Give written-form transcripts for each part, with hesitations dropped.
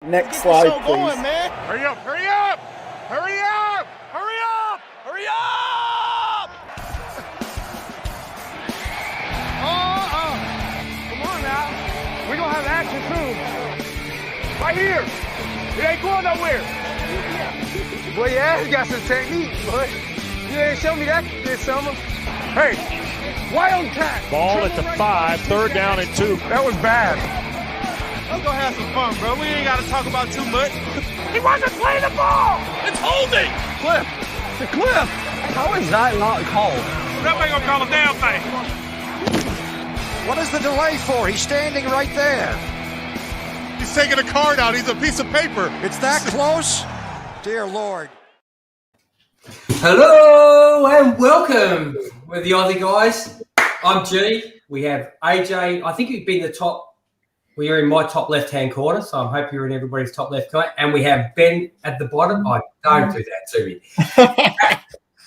Next slide, please. Going, man. Hurry up, hurry up! Hurry up! Hurry up! Hurry up! Come on now. We're going to have action soon. Right here. It ain't going nowhere. Boy, yeah, you got some technique, boy. You ain't show me that this summer. Hey, wild cat. Ball at the 5, third down and 2. That was bad. Let's go have some fun, bro. We ain't got to talk about too much. He wasn't playing the ball. It's holding. Cliff. The Cliff. How is that not called? That ain't going to call a damn thing. What is the delay for? He's standing right there. He's taking a card out. He's a piece of paper. It's that close? Dear Lord. Hello and welcome. We're the Aussie guys. I'm G. We have AJ. I think you've been the top. Well, you're in my top left-hand corner, so I hope you're in everybody's top left corner. And we have Ben at the bottom. I don't do that to me.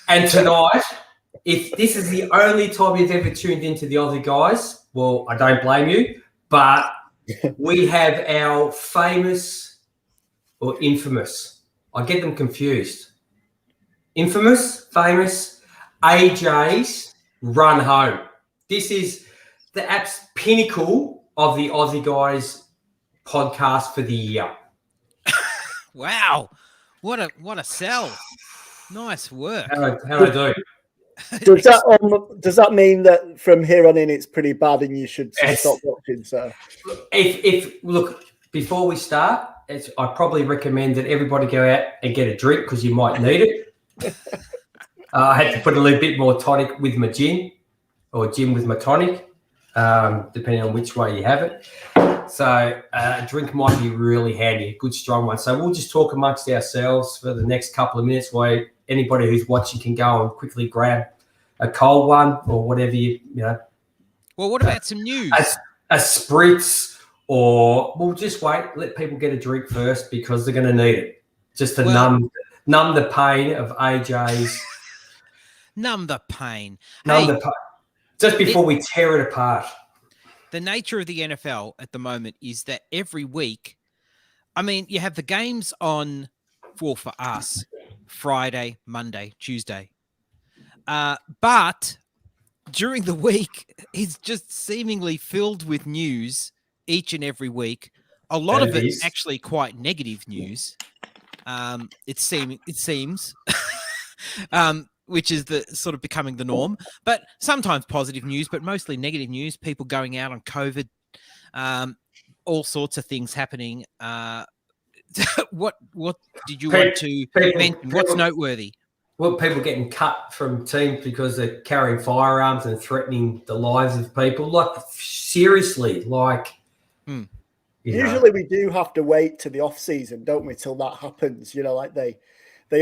And tonight, if this is the only time you've ever tuned into the Aussie guys, well, I don't blame you. But we have our famous or infamous. I get them confused. Infamous, famous, AJ's run home. This is the apps pinnacle of the Aussie Guys podcast for the year. Wow. What a sell. Nice work. How do I do? Does that mean that from here on in it's pretty bad and you should stop watching? So, if look, before we start, I probably recommend that everybody go out and get a drink because you might need it. I had to put a little bit more tonic with my gin or gin with my tonic, depending on which way you have it. So a drink might be really handy, a good strong one. So we'll just talk amongst ourselves for the next couple of minutes while anybody who's watching can go and quickly grab a cold one or whatever you know. Well, what about some news? A spritz, or we'll just wait, let people get a drink first because they're going to need it. Just to numb the pain of AJ's. Numb the pain. The pain. Just before we tear it apart. The nature of the NFL at the moment is that every week, I mean, you have the games on, well, for us, Friday, Monday, Tuesday. But during the week, it's just seemingly filled with news each and every week. A lot of it is actually quite negative news. It seems, which is the sort of becoming the norm, but sometimes positive news, but mostly negative news. People going out on COVID, all sorts of things happening. What did you want to mention? What's noteworthy? Well, people getting cut from teams because they're carrying firearms and threatening the lives of people. Like, seriously, like. Usually we do have to wait to the off season, don't we, till that happens? You know, like they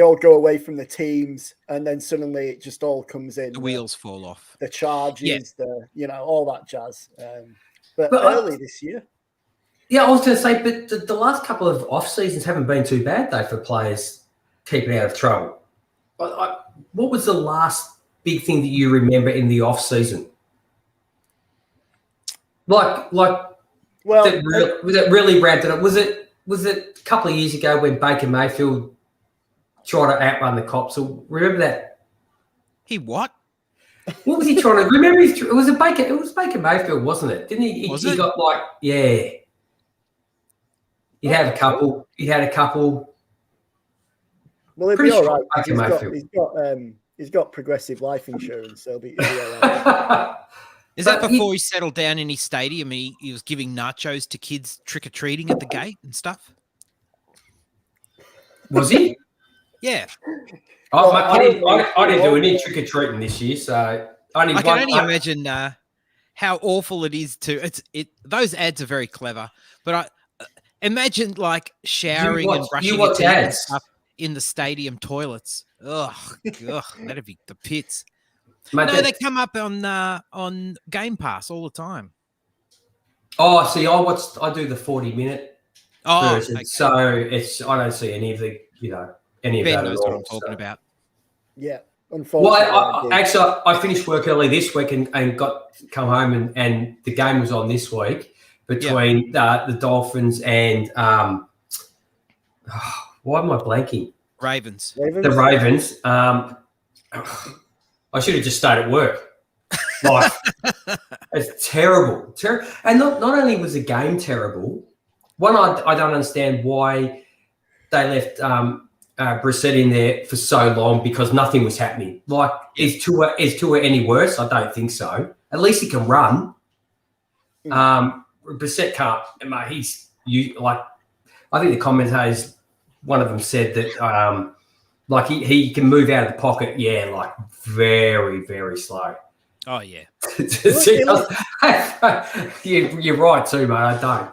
all go away from the teams, and then suddenly it just all comes in. The wheels fall off. The charges, all that jazz. But early this year. Yeah, I was going to say, but the last couple of off seasons haven't been too bad though for players keeping out of trouble. What was the last big thing that you remember in the off season? Well, that really ramped it up. Was it a couple of years ago when Baker Mayfield tried to outrun the cops? So remember that? He what? What was he trying to remember? It was Baker Mayfield, wasn't it? Didn't he? He got yeah. He had a couple. Well, he'll be all right. He's got progressive life insurance, so he'll be all right. Is that before he settled down in his stadium and he was giving nachos to kids trick-or-treating at the gate and stuff? Was he? Yeah. I didn't do any trick-or-treating this year, so I can only imagine how awful it is those ads are very clever, but I imagine like showering and brushing your teeth and stuff in the stadium toilets. Ugh, that'd be the pits. Mate, they come up on Game Pass all the time. Oh, see, I do the 40-minute version, okay. So I don't see any of the any of Ben that knows at all. what I'm talking about. Yeah, unfortunately. Well, I finished work early this week and come home and the game was on this week between the Dolphins and Why am I blanking? Ravens. The Ravens. I should have just stayed at work. Like, it's terrible. And not only was the game terrible, one, I don't understand why they left Brissett in there for so long because nothing was happening. Like, is Tua any worse? I don't think so. At least he can run. Brissett can't. Mate, I think the commentators, one of them said that like he can move out of the pocket, like very, very slow. Oh yeah. You're right too, mate. I don't.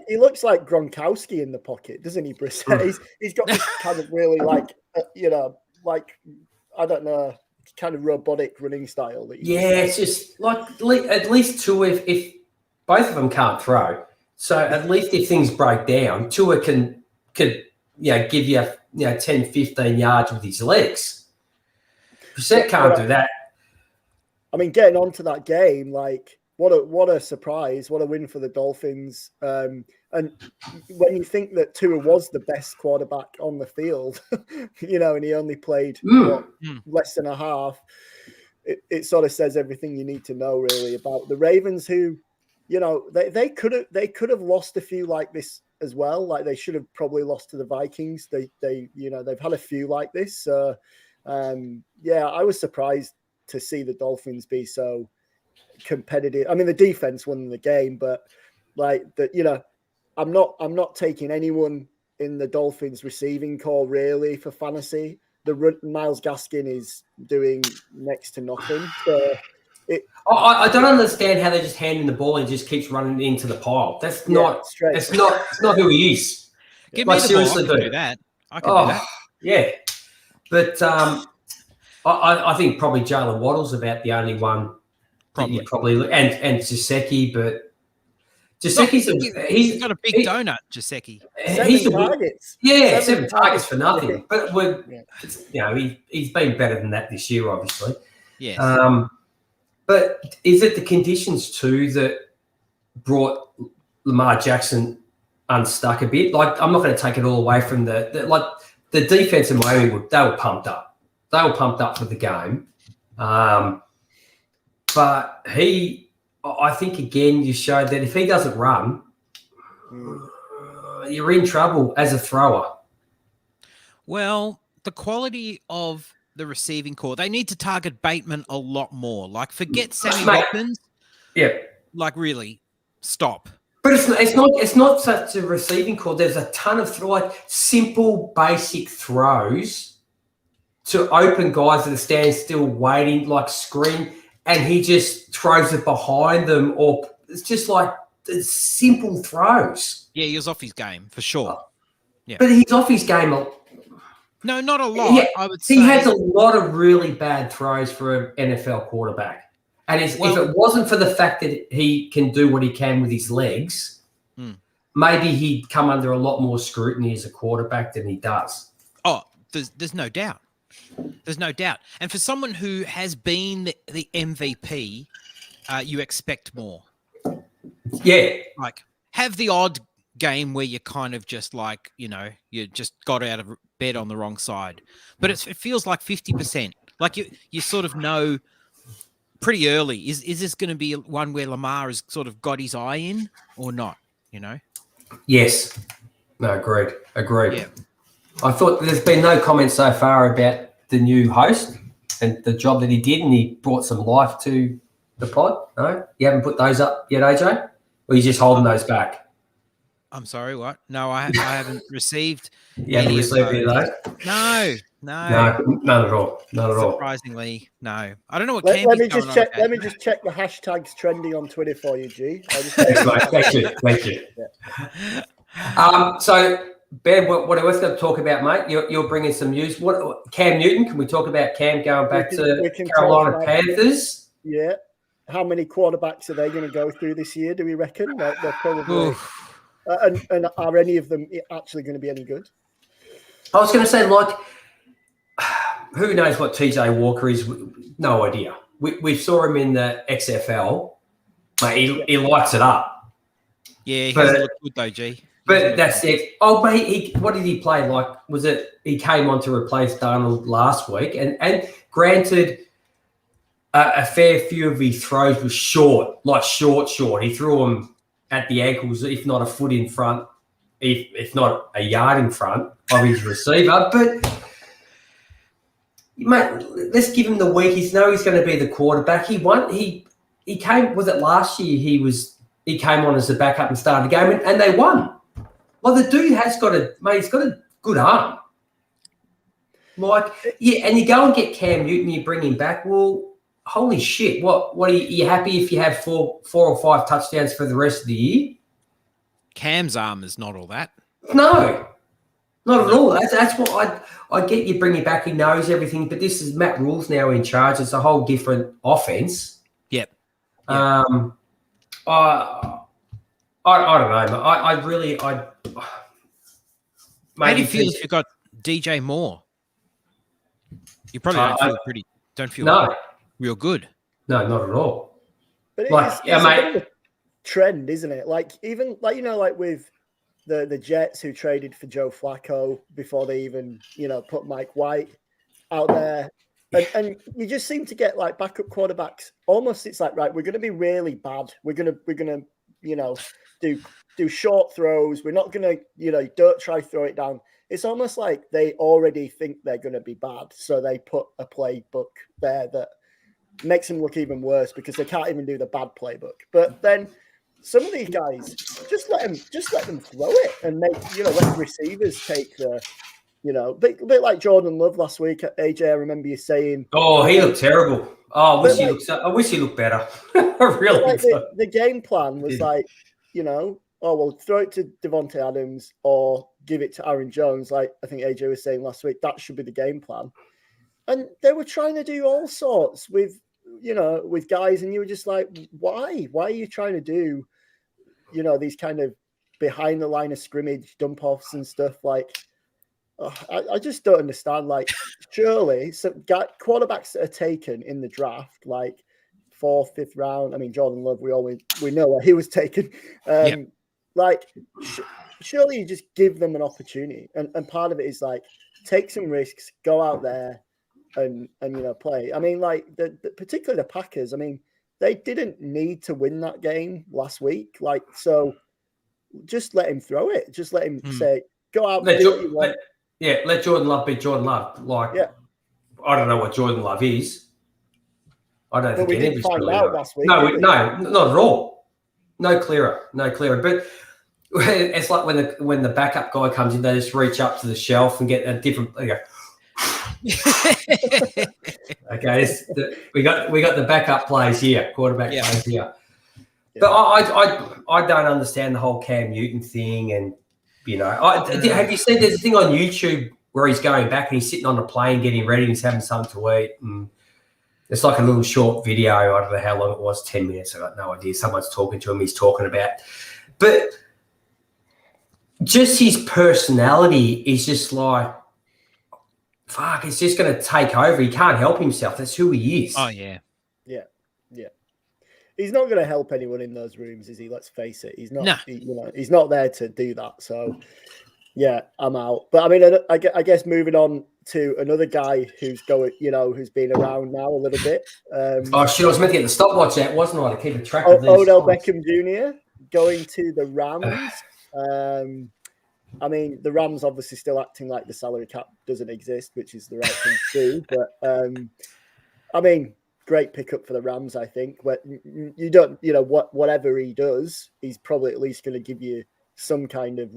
He looks like Gronkowski in the pocket, doesn't he, Brissett? He's got this kind of really like I don't know, kind of robotic running style. It's just like at least Tua, if both of them can't throw, so at least if things break down, Tua could give you 10, 15 yards with his legs. Brissett can't do that. I mean, getting onto that game, like what a surprise, what a win for the Dolphins. And when you think that Tua was the best quarterback on the field, and he only played less than a half, it sort of says everything you need to know really about the Ravens, who, they could have lost a few like this as well. Like they should have probably lost to the Vikings. They've had a few like this. So I was surprised to see the Dolphins be so competitive. I mean, the defense won the game, but I'm not taking anyone in the Dolphins receiving core really for fantasy. Miles Gaskin is doing next to nothing. So I don't understand how they're just handing the ball and just keeps running into the pile. That's not who he is. Give me the seriously, ball. I can do that. I can do that. Yeah, but I think probably Jaylen Waddle's about the only one. Probably and Gesicki, but Gesicki's he's got a big donut. Gesicki, 7 targets. Yeah, 7 targets for nothing. But he's been better than that this year, obviously. Yeah. But is it the conditions too that brought Lamar Jackson unstuck a bit? Like, I'm not going to take it all away from the defense in Miami. They were pumped up. They were pumped up for the game. But I think, again, you showed that if he doesn't run, you're in trouble as a thrower. Well, the quality of the receiving core, they need to target Bateman a lot more. Like, forget Sammy Watkins. Yeah. Like, really, stop. But it's not such a receiving core. There's a ton of simple, basic throws to open guys that are standing still waiting, like screen, and he just throws it behind them, or it's just like simple throws. Yeah, he was off his game for sure. Yeah, but he's off his game. No, not a lot. I would say he has a lot of really bad throws for an NFL quarterback. And if it wasn't for the fact that he can do what he can with his legs, maybe he'd come under a lot more scrutiny as a quarterback than he does. Oh, there's no doubt. There's no doubt. And for someone who has been the MVP, you expect more. Yeah. Like, have the odd game where you kind of just like, you just got out of bed on the wrong side. But it feels like 50%. Like you sort of know pretty early, is this going to be one where Lamar has sort of got his eye in or not, Yes. No, agreed. Yeah. I thought there's been no comment so far about the new host and the job that he did, and he brought some life to the pod. No? You haven't put those up yet, AJ? Or are you just holding those back? I'm sorry, what? No, I haven't received. You haven't received any of those? No. None at all. Surprisingly, no. I don't know what. Let me just check the hashtags trending on Twitter for you, G. Thanks, mate. Thank you. Yeah. So, Ben, what else going to talk about, mate? You're bringing some news. What Cam Newton? Can we talk about Cam going back to Carolina Panthers? Yeah. How many quarterbacks are they going to go through this year? Do we reckon they're probably? And are any of them actually going to be any good? I was going to say, who knows what TJ Walker is? No idea. We saw him in the XFL. Mate, he lights it up. Yeah, he doesn't look good though, G. But that's it. Oh, mate, what did he play? Like, was it he came on to replace Darnold last week? And granted, a fair few of his throws were short. He threw them at the ankles, if not a foot in front, if not a yard in front of his receiver. But, mate, let's give him the week. He's going to be the quarterback. He won. He came, was it last year? He came on as a backup and started the game, and they won. Well, the dude he's got a good arm. Like, yeah, and you go and get Cam Newton, you bring him back. Well, holy shit! What are you happy if you have four or five touchdowns for the rest of the year? Cam's arm is not all that. No, not at all. That's what I get. You bring him back, he knows everything. But this is Matt Rule's now in charge. It's a whole different offense. Yep. I don't know. How do you feel if you got DJ Moore? You probably don't feel real good. No, not at all. But it's a bit of a trend, isn't it? Like, even like with the Jets who traded for Joe Flacco before they even put Mike White out there, and you just seem to get like backup quarterbacks. Almost, it's like, right, we're going to be really bad. We're gonna do short throws. We're not going to don't try throw it down. It's almost like they already think they're going to be bad, so they put a playbook there that makes them look even worse because they can't even do the bad playbook. But then some of these guys just let them throw it and make let receivers take the a bit like Jordan Love last week at AJ. I remember you saying, "Oh, he looked terrible. Oh, I wish he looked better." Really, like the game plan was like, throw it to Devontae Adams or give it to Aaron Jones. Like I think AJ was saying last week, that should be the game plan. And they were trying to do all sorts with guys, and you were just like, why? Why are you trying to do, these kind of behind the line of scrimmage dump offs and stuff? Like, I just don't understand. Like, surely some quarterbacks that are taken in the draft, like 4th, 5th round. I mean, Jordan Love, we know where he was taken. Like, surely you just give them an opportunity, and part of it is like take some risks, go out there, and play. I mean, like particularly the Packers. I mean, they didn't need to win that game last week. Like, so just let him throw it. Just let him say, go out. Let Jordan Love be Jordan Love. Like, I don't know what Jordan Love is. I don't think any of us really know. Last week. No, not at all. No clearer. But it's like when the backup guy comes in, they just reach up to the shelf and get a different. They go. Okay, we got the backup plays here, quarterback plays here. But I don't understand the whole Cam Newton thing, and have you seen there's a thing on YouTube where he's going back and he's sitting on the plane getting ready and he's having something to eat, and it's like a little short video. I don't know how long it was, 10 minutes. I got no idea. Someone's talking to him. He's talking about, but just his personality is just like, fuck, it's just going to take over. He can't help himself. That's who he is. Oh, yeah. Yeah. He's not going to help anyone in those rooms, is he? Let's face it. He's not. No. He's not there to do that. So, yeah, I'm out. But I mean, I guess moving on to another guy who's going, who's been around now a little bit. Oh shit! I was meant to get the stopwatch out, wasn't I, to keep a track of these. Odell Beckham Jr. going to the Rams. I mean, the Rams obviously still acting like the salary cap doesn't exist, which is the right thing to do. But I mean, great pickup for the Rams, I think. But you don't, whatever he does, he's probably at least going to give you some kind of,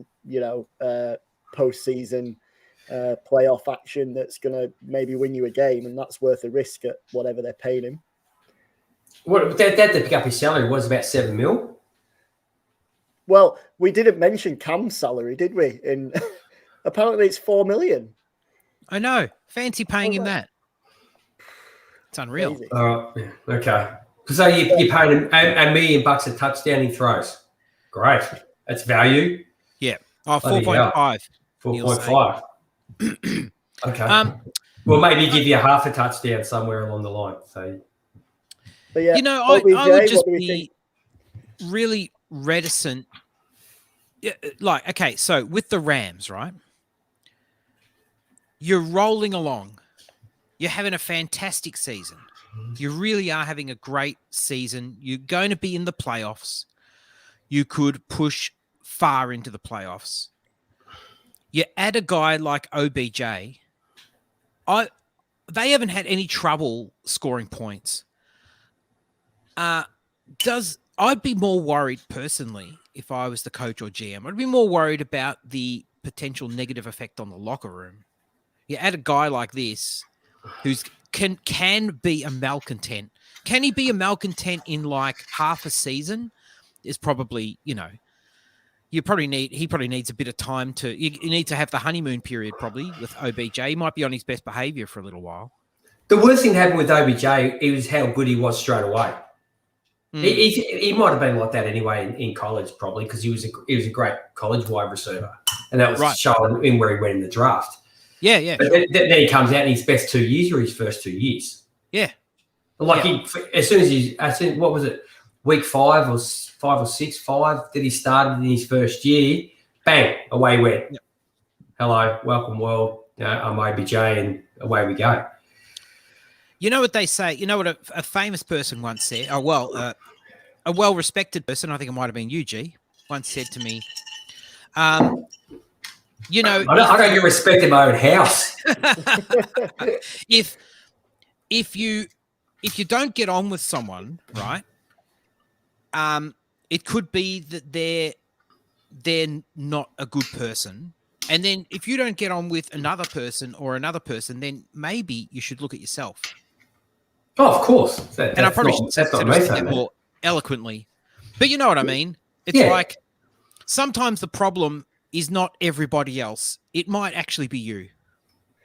postseason playoff action that's going to maybe win you a game, and that's worth a risk at whatever they're paying him. What they had to pick up his salary was about $7 million. Well, we didn't mention Cam's salary, did we? And apparently it's $4 million. I know. Fancy paying him that. It's unreal. Okay. So you're paying him $1 million a touchdown he throws. Great. That's value. Yeah. Oh, 4.5. 4.5. Okay. Well, maybe give you a half a touchdown somewhere along the line. So, but yeah, I would just be really reticent Yeah, like, okay, so with the Rams, right? You're rolling along. You're having a fantastic season. You really are having a great season. You're going to be in the playoffs. You could push far into the playoffs. You add a guy like OBJ. They haven't had any trouble scoring points. I'd be more worried personally if I was the coach or GM. I'd be more worried about the potential negative effect on the locker room. You add a guy like this who's can be a malcontent. Can he be a malcontent in like half a season? Is probably, he probably needs a bit of time you need to have the honeymoon period probably with OBJ. He might be on his best behavior for a little while. The worst thing that happened with OBJ, it was how good he was straight away. He might have been like that anyway in college, probably, because he was a great college wide receiver, and that was shown in where he went in the draft. Yeah. But then he comes out in his best 2 years or his first 2 years. Yeah. Like as soon as what was it, week 5 or 6 that he started in his first year, bang, away he went. Yep. Hello, welcome world. I'm OBJ, and away we go. You know what they say? You know what a famous person once said? A well-respected person, I think it might have been UG, once said to me, I don't get respect in my own house. if you don't get on with someone, right? It could be that they're not a good person. And then if you don't get on with another person, then maybe you should look at yourself. Oh, of course. And I probably should say that more eloquently. But you know what I mean? It's like sometimes the problem is not everybody else. It might actually be you.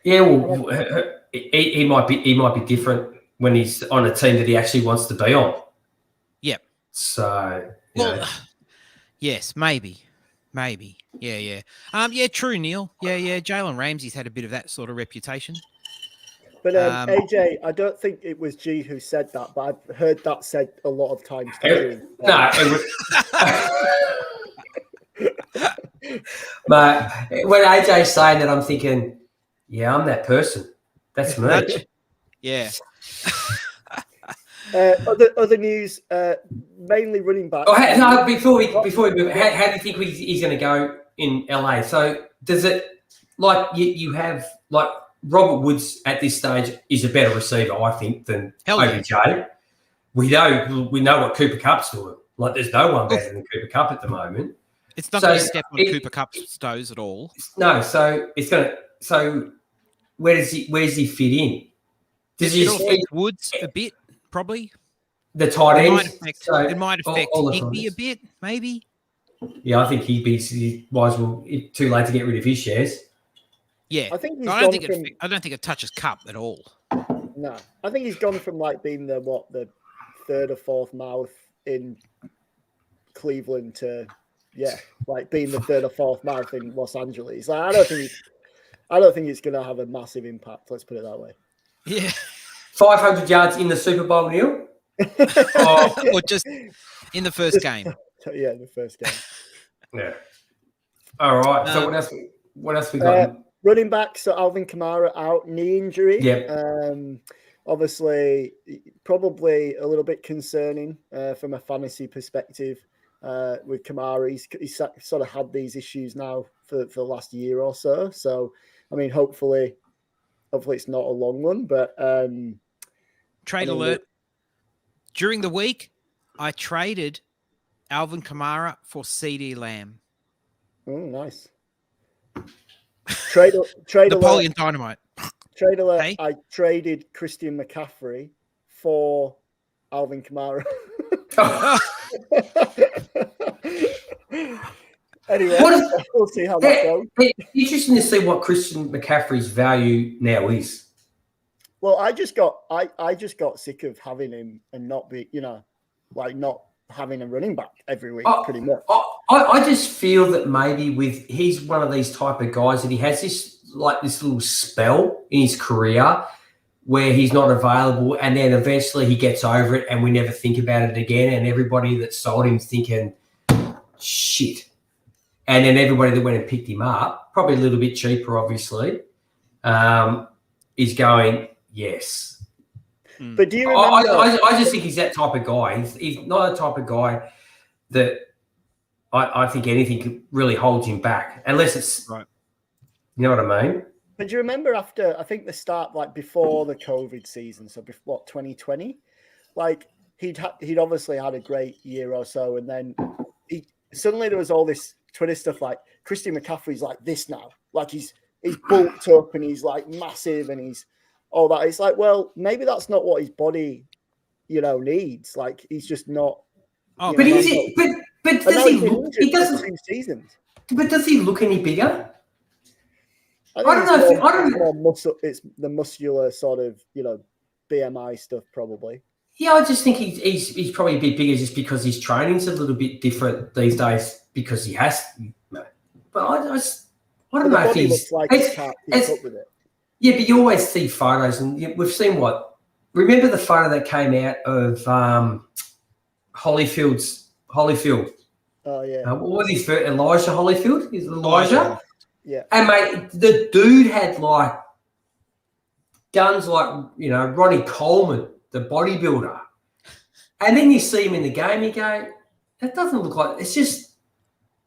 Yeah, well, he might be different when he's on a team that he actually wants to be on. Yep. So, yes, maybe. Yeah. Yeah, true, Neil. Yeah. Jaylen Ramsey's had a bit of that sort of reputation. But AJ, I don't think it was G who said that, but I've heard that said a lot of times to G. But when AJ's saying that, I'm thinking, yeah, I'm that person. That's me. Yeah. Other news, mainly running back. Before we move, how do you think he's going to go in LA? So does it, like you have, like Robert Woods at this stage is a better receiver, I think, than OBJ. Yeah. We know what Cooper Kupp's doing. Like there's no one better than Cooper Kupp at the moment. It's not going to step on Cooper Kupp's toes at all. No, so it's going to. So where does he fit in? Does he affect Woods a bit? Probably the tight end. It might affect Higby a bit, maybe. Yeah, I think he might as well. Too late to get rid of his shares. Yeah, I don't think it touches Kupp at all. No, I think he's gone from like being the third or fourth mouth in Cleveland to like being the third or fourth mouth in Los Angeles. Like, I don't think it's going to have a massive impact. Let's put it that way. Yeah. 500 yards in the Super Bowl, Neil? Or just in the first game? Yeah, in the first game. Yeah. All right. So what else we got? Running back, so Alvin Kamara out, knee injury. Yeah. Obviously, probably a little bit concerning from a fantasy perspective with Kamara. He's sort of had these issues now for the last year or so. So, I mean, hopefully it's not a long one, but trade alert. During the week, I traded Alvin Kamara for CD Lamb. Oh, nice. Trade Napoleon Dynamite. Trade alert. Hey? I traded Christian McCaffrey for Alvin Kamara. Anyway, we'll see how that goes. It's interesting to see what Christian McCaffrey's value now is. Well, I just got sick of having him and not not having a running back every week, pretty much. I just feel that maybe he's one of these type of guys that he has this little spell in his career where he's not available, and then eventually he gets over it, and we never think about it again. And everybody that sold him thinking, shit, and then everybody that went and picked him up, probably a little bit cheaper, obviously, is going, yes. But do you remember? I just think he's that type of guy. He's not the type of guy that I think anything really holds him back, unless it's right. You know what I mean? But do you remember after, I think the start, like before the COVID season, so before 2020, like he'd obviously had a great year or so, and then suddenly there was all this Twitter stuff like Christian McCaffrey's like this now, like he's bulked up and he's like massive and he's all that. It's like, well, maybe that's not what his body, needs. Like he's just not. Oh, but does he? But does he look? He doesn't. 2 seasons. But does he look any bigger? I don't know. It's the muscular sort of, BMI stuff probably. Yeah, I just think he's probably a bit bigger just because his training's a little bit different these days because he has. But I don't know if he's like he can't keep up with it. Yeah, but you always see photos, and we've seen what. Remember the photo that came out of Holyfield. Oh yeah. What was his first? Elijah Holyfield? Is it Elijah? Yeah. And mate, the dude had like guns like Ronnie Coleman, the bodybuilder. And then you see him in the game, you go, that doesn't look like it's just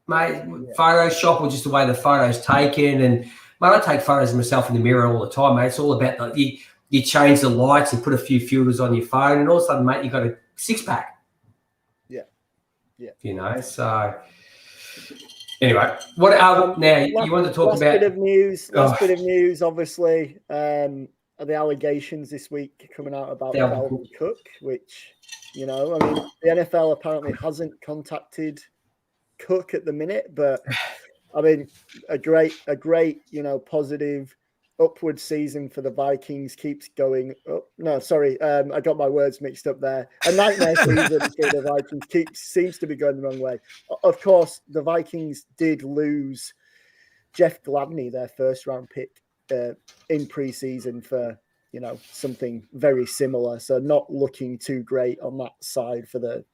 Photoshop or just the way the photo's taken. And mate, I take photos of myself in the mirror all the time, mate. It's all about you change the lights, you put a few filters on your phone, and all of a sudden, mate, you got a 6-pack. Yeah. So anyway, what now you want to talk about? Bit of news. Last bit of news, obviously, are the allegations this week coming out about Dalvin Cook, which the NFL apparently hasn't contacted Cook at the minute, but I mean, a great, positive upward season for the Vikings keeps going up. No, sorry, I got my words mixed up there. A nightmare season for the Vikings seems to be going the wrong way. Of course, the Vikings did lose Jeff Gladney, their first-round pick, in preseason for something very similar. So not looking too great on that side for the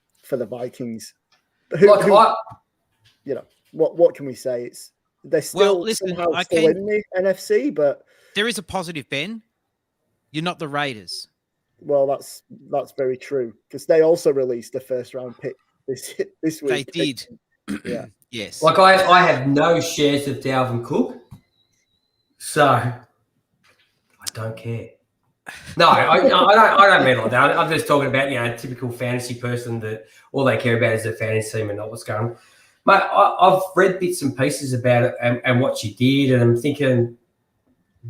Vikings. What can we say? They're still somehow still in the NFC, but there is a positive, Ben. You're not the Raiders. Well, that's very true because they also released a first-round pick this week. They did. Yeah. Yes. Like I have no shares of Dalvin Cook, so I don't care. No, I don't meddle with that. I'm just talking about a typical fantasy person that all they care about is their fantasy team and not what's going on. Mate, I've read bits and pieces about it and what she did, and I'm thinking,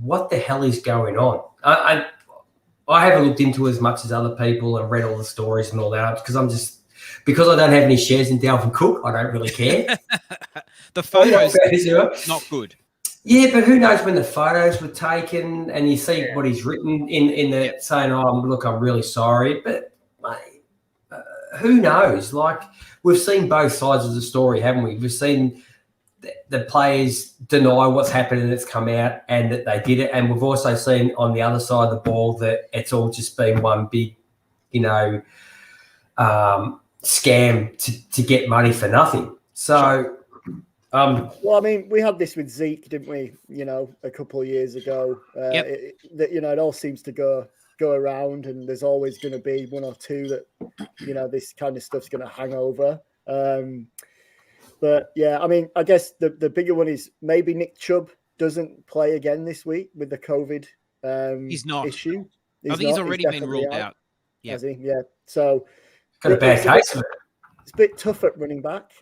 what the hell is going on? I haven't looked into it as much as other people and read all the stories and all that because I don't have any shares in Dalvin Cook, I don't really care. The photos not good. Yeah, but who knows when the photos were taken and you see what he's written in the saying, look, I'm really sorry. But mate, who knows? Like, we've seen both sides of the story, haven't we? We've seen the players deny what's happened and it's come out and that they did it. And we've also seen on the other side of the ball that it's all just been one big, scam to get money for nothing. So, well, I mean, we had this with Zeke, didn't we? A couple of years ago. It all seems to go around, and there's always going to be one or two that this kind of stuff's going to hang over. But yeah, I mean, I guess the bigger one is maybe Nick Chubb doesn't play again this week with the COVID he's not issue. I think he's already been ruled out. Yeah. Has he? Yeah. So got a bad case. It's a bit tough at running back.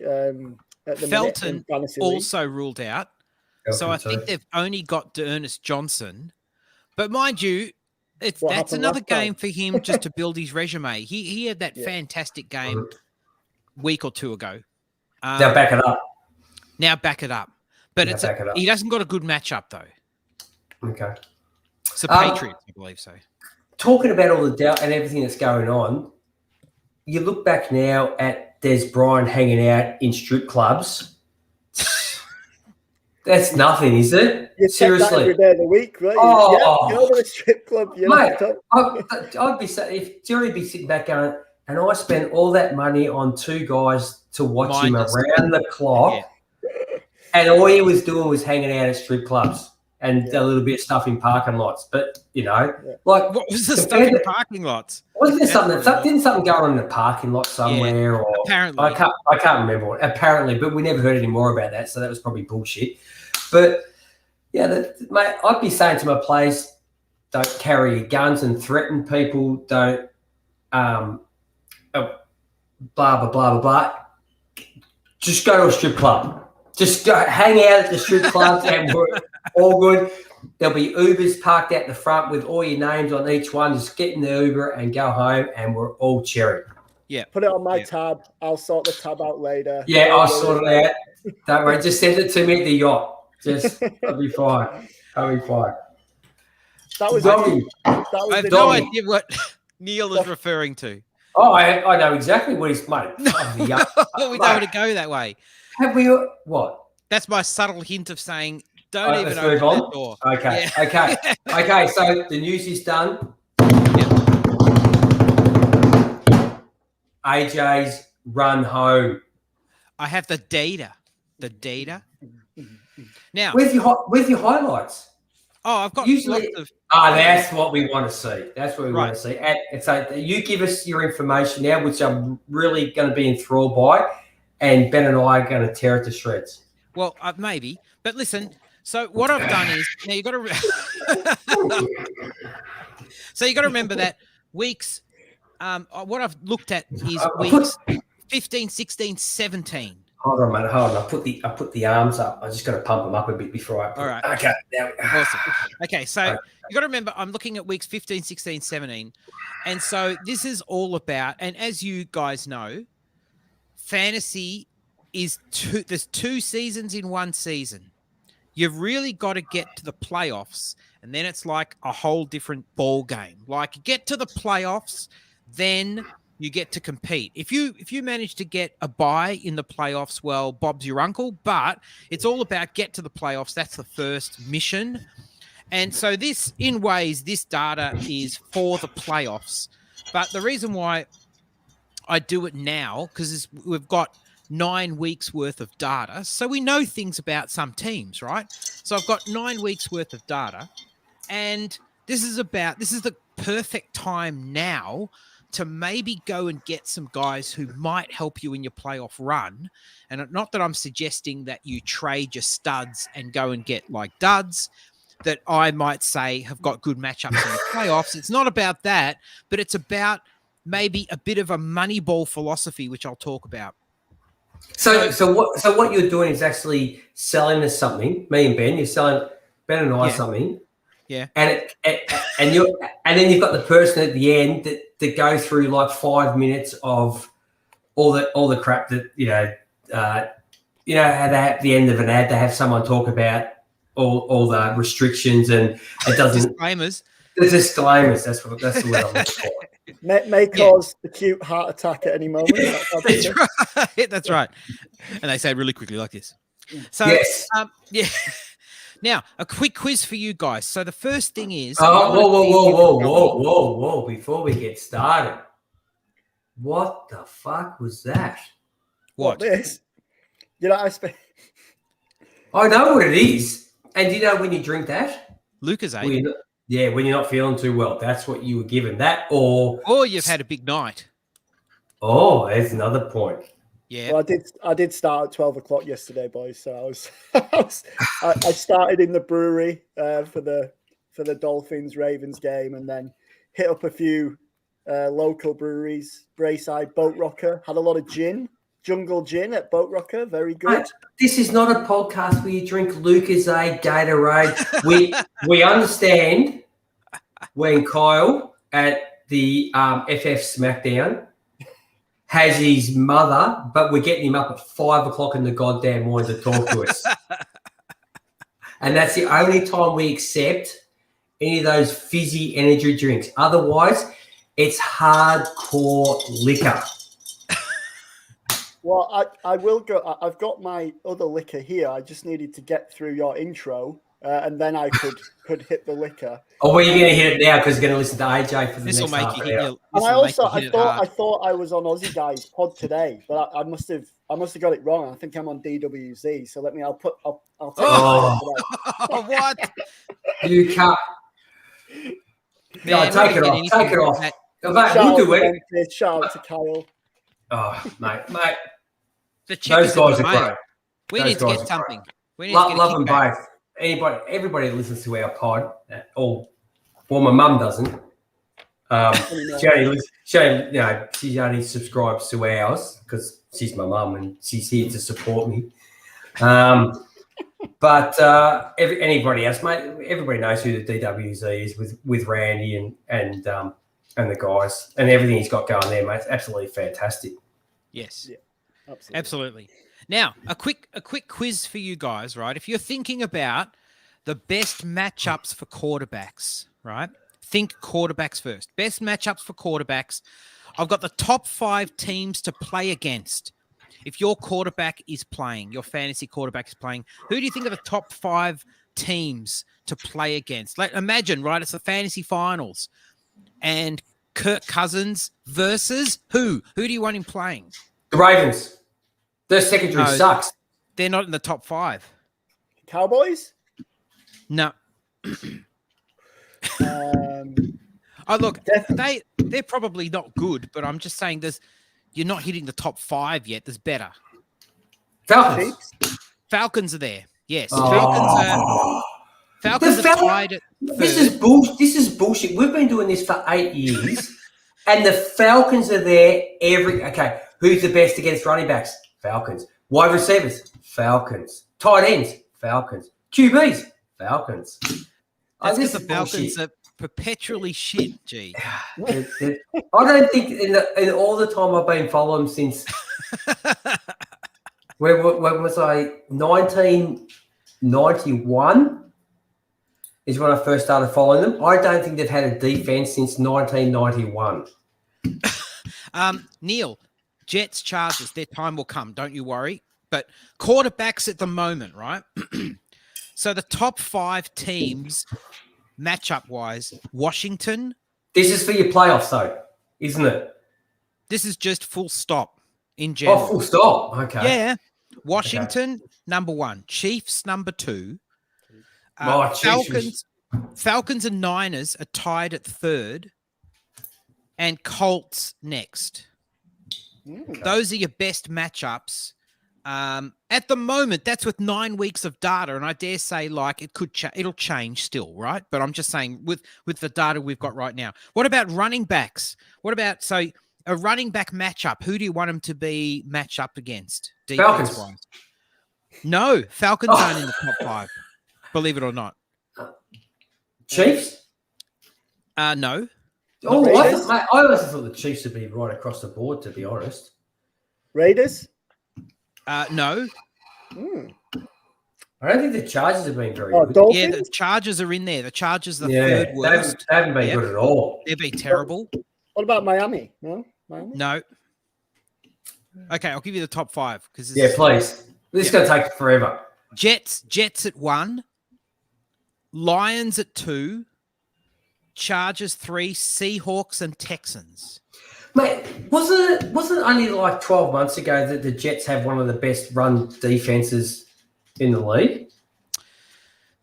At the Felton also ruled out. So I think they've only got Ernest Johnson. But mind you, that's another game for him just to build his resume. He had that fantastic game week or two ago. Now back it up. But he doesn't got a good matchup though. Okay. It's the Patriots, I believe so. Talking about all the doubt and everything that's going on, you look back now at Des Bryant hanging out in strip clubs. That's nothing, is it? You seriously, every day of the week, right? Go to a strip club. Mate, I'd be if Jerry'd be sitting back going, and I spent all that money on two guys to watch him around the clock. And all he was doing was hanging out at strip clubs and a little bit of stuff in parking lots. But, like... What was the stuff in parking lots? Wasn't there didn't something go on in the parking lot somewhere? Or apparently. I can't remember what. Apparently, but we never heard any more about that, so that was probably bullshit. But, mate, I'd be saying to my players, don't carry your guns and threaten people. Don't blah, blah, blah, blah, blah. Just go to a strip club. Just go hang out at the strip clubs and we're all good. There'll be Ubers parked out the front with all your names on each one. Just get in the Uber and go home and we're all cherry. Yeah. Put it on my tab. I'll sort the tab out later. Yeah, I'll sort it out. Don't worry. Just send it to me at the yacht. I'll be fine. I'll be fine. That was I have no idea what Neil is referring to. Oh, I know exactly what he's mate. We don't want to go that way. Have we what? That's my subtle hint of saying don't even open that door. Okay. Yeah. Okay. So the news is done. Yep. AJ's run home. I have the data. Now, where's your highlights? Oh, I've got usually. Lots of... That's what we want to see. That's what we want to see. And so you give us your information now, which I'm really going to be enthralled by, and Ben and I are going to tear it to shreds. Well, maybe, but listen. So what I've done is now you got to. So you got to remember that weeks. What I've looked at is weeks 15, 16, 17. Hold on, mate. Hold on. I put the arms up. I just got to pump them up a bit before I. All right. Okay. Now. Awesome. Okay, so you got to remember, I'm looking at weeks 15, 16, 17, and so this is all about. And as you guys know, fantasy is there's 2 seasons in 1 season. You've really got to get to the playoffs, and then it's like a whole different ball game. Like, get to the playoffs, then you get to compete. If you manage to get a bye in the playoffs, well, Bob's your uncle, but it's all about get to the playoffs. That's the first mission. And so this data is for the playoffs. But the reason why I do it now, because we've got 9 weeks worth of data. So we know things about some teams, right? So I've got 9 weeks worth of data. And this is the perfect time now to maybe go and get some guys who might help you in your playoff run. And not that I'm suggesting that you trade your studs and go and get like duds that I might say have got good matchups in the playoffs. It's not about that, but it's about maybe a bit of a money ball philosophy, which I'll talk about. So what you're doing is actually selling us something. Me and Ben, you're selling Ben and I something. Yeah. And then you've got the person at the end that go through like 5 minutes of all the crap that how they at the end of an ad they have someone talk about all the restrictions and it doesn't disclaimers. The disclaimers. That's the word I'm looking for. May cause acute heart attack at any moment. That's right. That's right. And they say it really quickly like this. So yes. Now, a quick quiz for you guys. So the first thing is... Whoa. Before we get started, what the fuck was that? What this? I know what it is. And do you know when you drink that? Lucozade. When you're not feeling too well. That's what you were given. That or you've had a big night. Oh, there's another point. Yeah. Well, I did start at 12 o'clock yesterday, boys. So I started in the brewery for the Dolphins Ravens game, and then hit up a few local breweries. Brayside, Boat Rocker, had a lot of gin, Jungle Gin at Boat Rocker, very good. This is not a podcast where you drink Lucozade, Gatorade. We understand when Kyle at the FF SmackDown has his mother, but we're getting him up at 5 o'clock in the goddamn morning to talk to us. And that's the only time we accept any of those fizzy energy drinks. Otherwise, it's hardcore liquor. Well, I will go. I've got my other liquor here. I just needed to get through your intro, and then I could hit the liquor. Oh, well, you're going to hit it now because you're going to listen to AJ for the this next will make half you an hit hour. your, And I thought I was on Aussie Guys pod today, but I must have I must have got it wrong. I think I'm on DWZ. So I'll take what? You can't. No, take it off. Take it off. We'll do it. Shout out to Kyle. Oh, mate. Those guys are great. We need to get something. Love them both. Everybody that listens to our pod, my mum doesn't. She only subscribes to ours because she's my mum and she's here to support me. But anybody else, mate, everybody knows who the DWZ is with Randy and the guys and everything he's got going there, mate. It's absolutely fantastic. Yes, yeah, absolutely. Now, a quick quiz for you guys, right? If you're thinking about the best matchups for quarterbacks, right? Think quarterbacks first. Best matchups for quarterbacks. I've got the top 5 teams to play against. If your quarterback is playing, your fantasy quarterback is playing, who do you think are the top 5 teams to play against? Like, imagine, right? It's the fantasy finals, and Kirk Cousins versus who? Who do you want him playing? The Ravens. Their secondary sucks. They're not in the top 5. Cowboys? No. Look, they're probably not good, but I'm just saying you're not hitting the top 5 yet. There's better. Falcons are there. Yes. Falcons are tied at 3rd. This is bullshit. We've been doing this for 8 years, and the Falcons are there okay, who's the best against running backs? Falcons. Wide receivers? Falcons. Tight ends? Falcons. QBs? Falcons. That's because the Falcons are perpetually shit, G. I don't think in all the time I've been following since when was I 1991 is when I first started following them. I don't think they've had a defense since 1991. Neil, Jets, Chargers, their time will come. Don't you worry. But quarterbacks at the moment, right? So the top 5 teams, matchup-wise, Washington. This is for your playoffs, though, isn't it? This is just full stop in general. Oh, full stop. Okay. Yeah. Washington, number 1. Chiefs, number 2. Falcons and Niners are tied at 3rd. And Colts next. Okay. Those are your best matchups. At the moment, that's with 9 weeks of data, and I dare say, like, it'll change still, right? But I'm just saying, with the data we've got right now. What about running backs? What about a running back matchup? Who do you want them to be matched up against? Falcons. No, Falcons aren't in the top 5. Believe it or not. Chiefs? No. Oh, I always thought the Chiefs would be right across the board, to be honest. Raiders? No. I don't think the Chargers have been very good. Dolphins? Yeah, the Chargers are in there. The Chargers are the 3rd worst. They haven't been good at all. They've been terrible. What about Miami? No? Miami? No. Okay, I'll give you the top 5. Yeah, please. This is going to take forever. Jets at 1. Lions at 2. Chargers 3. Seahawks and Texans. Mate, wasn't it only like 12 months ago that the Jets have one of the best run defenses in the league?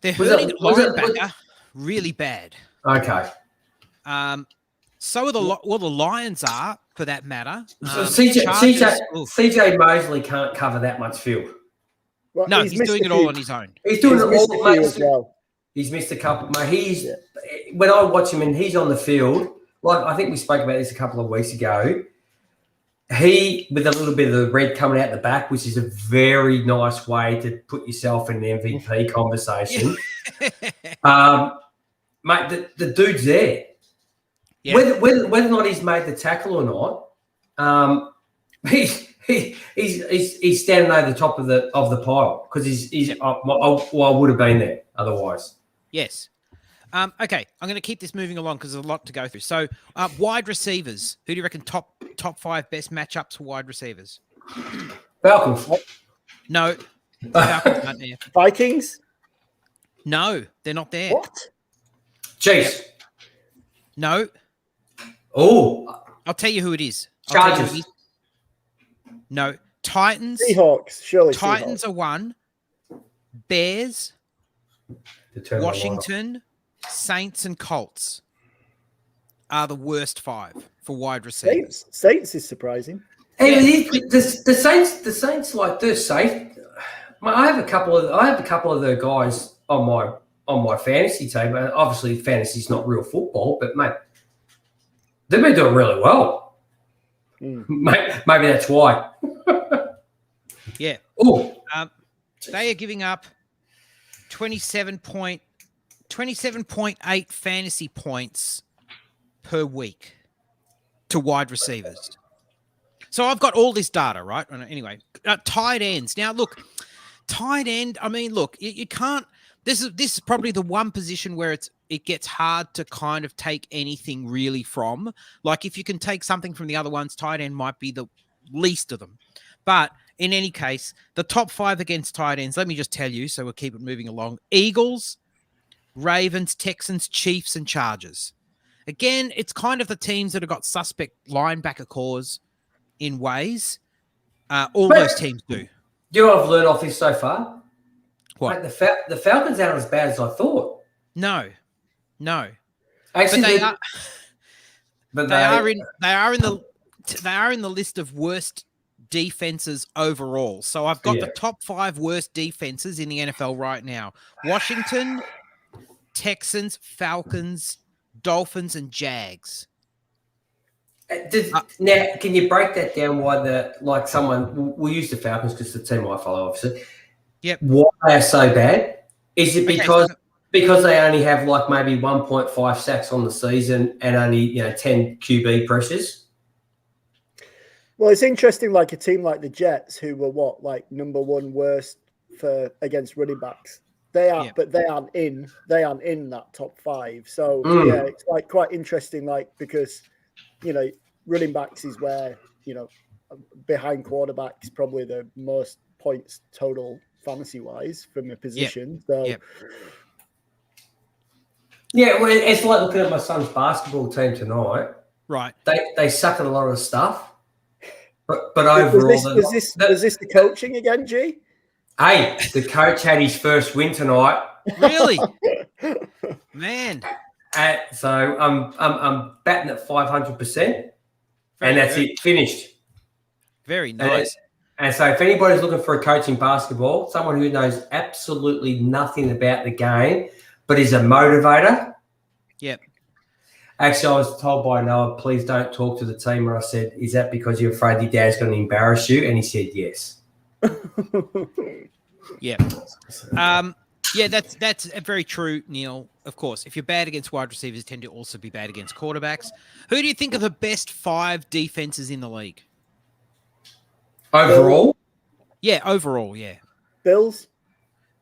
They're hurting linebacker really bad. Okay. So are the Lions are, for that matter. CJ Mosley can't cover that much field. Well, no, he's doing it all on his own. He's doing it all, mate. As well. He's missed a couple. Mate, when I watch him and he's on the field, like I think we spoke about this a couple of weeks ago, he, with a little bit of the red coming out the back, which is a very nice way to put yourself in an MVP conversation. Mate, the dude's there. Yeah. Whether or not he's made the tackle or not, he's standing over the top of the pile because I would have been there otherwise. Yes. Okay, I'm going to keep this moving along because there's a lot to go through. So, wide receivers. Who do you reckon top 5 best matchups for wide receivers? Falcons. No. Falcons aren't there. Vikings? No, they're not there. What? Chiefs. No. Oh. I'll tell you who it is. Chargers. No. Titans. Seahawks, surely Titans Seahawks. are 1. Bears, Determine Washington, Saints, and Colts are the worst 5 for wide receivers. Saints is surprising. Hey, the Saints, like they're safe. I have a couple of the guys on my fantasy team. Obviously, fantasy's not real football, but mate, they've been doing really well. Maybe that's why. Yeah. Oh, they are giving up 27.8 fantasy points per week to wide receivers. So I've got all this data, right? Anyway, tight ends. Now, look, tight end. I mean, look, you can't. This is probably the one position where it gets hard to kind of take anything really from. Like if you can take something from the other ones, tight end might be the least of them. But in any case, the top 5 against tight ends, let me just tell you, so we'll keep it moving along. Eagles, Ravens, Texans, Chiefs, and Chargers. Again, it's kind of the teams that have got suspect linebacker cores in ways. All those teams do. Do you know what I've learned off this so far? What? Mate, the Falcons aren't as bad as I thought. No. Actually, they are in the list of worst defenses overall. So I've got the top 5 worst defenses in the NFL right now. Washington, Texans, Falcons, Dolphins, and Jags. Now, can you break that down? Why we'll use the Falcons because it's the team I follow, obviously. Yep. Why they are so bad? Is it because they only have like maybe 1.5 sacks on the season and only 10 QB pressures? Well, it's interesting, like a team like the Jets, who were number 1 worst against running backs. They are, but they aren't in that top 5. So yeah, it's like quite interesting, because running backs is where behind quarterbacks probably the most points total fantasy wise from a position. So yeah, well, it's like looking at my son's basketball team tonight. Right, they suck at a lot of stuff. But overall, was this the coaching again, G? Hey, the coach had his first win tonight. Really, man. So I'm batting at 500%, and that's it. Finished. Very nice. And so, if anybody's looking for a coach in basketball, someone who knows absolutely nothing about the game but is a motivator. Yep. Actually, I was told by Noah, please don't talk to the team. And I said, is that because you're afraid your dad's going to embarrass you? And he said, yes. Yeah. Yeah, that's very true, Neil. Of course, if you're bad against wide receivers, you tend to also be bad against quarterbacks. Who do you think are the best 5 defenses in the league? Overall? Yeah, overall, yeah. Bills?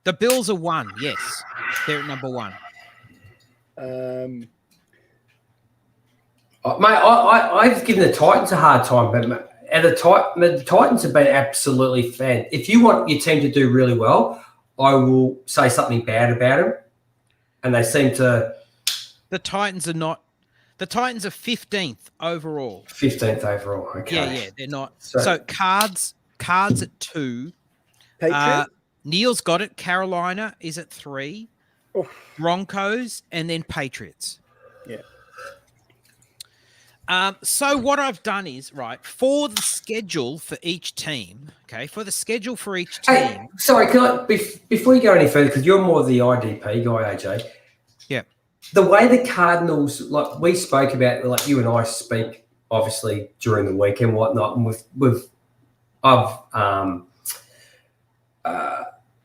The Bills are 1, yes. They're at number 1. Mate, I've given the Titans a hard time, but the Titans have been absolutely fan. If you want your team to do really well, I will say something bad about them, and they seem to. The Titans are not. The Titans are 15th overall. 15th overall. Okay. Yeah, they're not. So Cards at 2. Patriots? Neil's got it. Carolina is at 3. Oh. Broncos and then Patriots. Yeah. So what I've done is, for the schedule for each team, Hey, sorry, can I, before you go any further, because you're more of the IDP guy, AJ. Yeah. The way the Cardinals, we spoke about, you and I speak, obviously, during the week and whatnot, and I've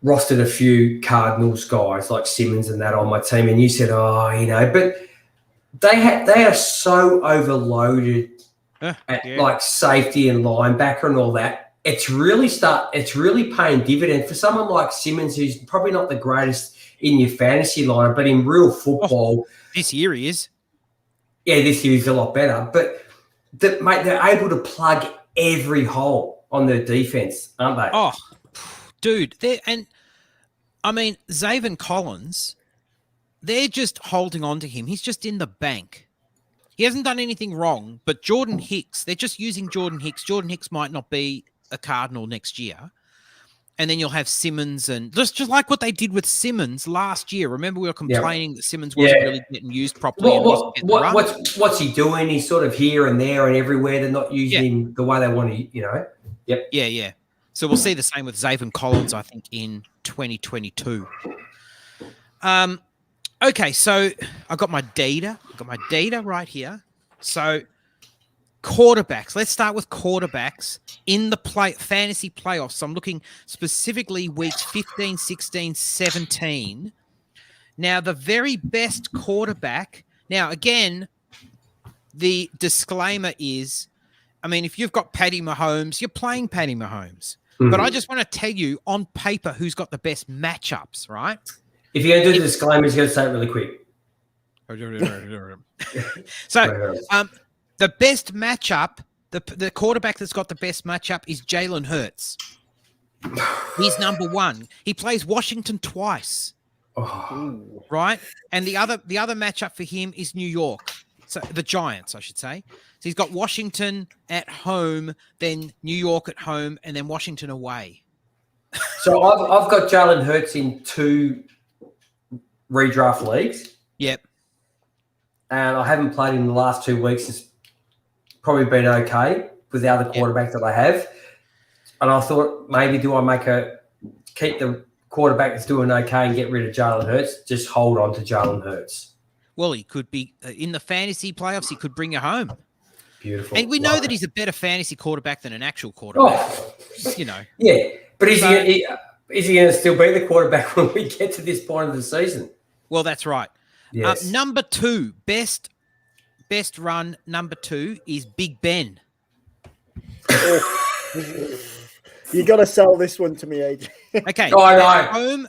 rostered a few Cardinals guys, like Simmons and that on my team, and you said, but they are so overloaded at safety and linebacker and all that. It's really paying dividend for someone like Simmons, who's probably not the greatest in your fantasy line, but in real football, this year he is. Yeah, this year he's a lot better. But they're able to plug every hole on their defense, aren't they? Oh, dude, Zayvon Collins. They're just holding on to him. He's just in the bank. He hasn't done anything wrong, but Jordan Hicks, they're just using Jordan Hicks. Jordan Hicks might not be a Cardinal next year. And then you'll have Simmons and just like what they did with Simmons last year. Remember, we were complaining that Simmons wasn't really getting used properly. What's he doing? He's sort of here and there and everywhere. They're not using him the way they want to, Yep. Yeah. So we'll see the same with Zayvon Collins, I think, in 2022. Okay, so I've got my data. Right here. So quarterbacks. Let's start with quarterbacks in the fantasy playoffs. So I'm looking specifically weeks 15, 16, 17. Now, the very best quarterback. Now, again, the disclaimer is, I mean, if you've got Patty Mahomes, you're playing Patty Mahomes. Mm-hmm. But I just want to tell you on paper who's got the best matchups, right? If you're going to do the disclaimer, you're going to say it really quick. So, the best matchup, the quarterback that's got the best matchup is Jaylen Hurts. He's number one. He plays Washington twice. Oh. Right? And the other matchup for him is New York. So the Giants, I should say. So he's got Washington at home, then New York at home, and then Washington away. So I've got Jaylen Hurts in 2 redraft leagues. Yep. And I haven't played in the last 2 weeks. It's probably been okay with the other quarterback that I have. And I thought, maybe do I keep the quarterback that's doing okay and get rid of Jaylen Hurts? Just hold on to Jaylen Hurts. Well, he could be in the fantasy playoffs. He could bring you home. Beautiful. And we know that he's a better fantasy quarterback than an actual quarterback. Yeah, but is he going to still be the quarterback when we get to this point of the season? Well, that's right. Yes. Number 2, best run. Number 2 is Big Ben. You got to sell this one to me, AJ. Okay. I know.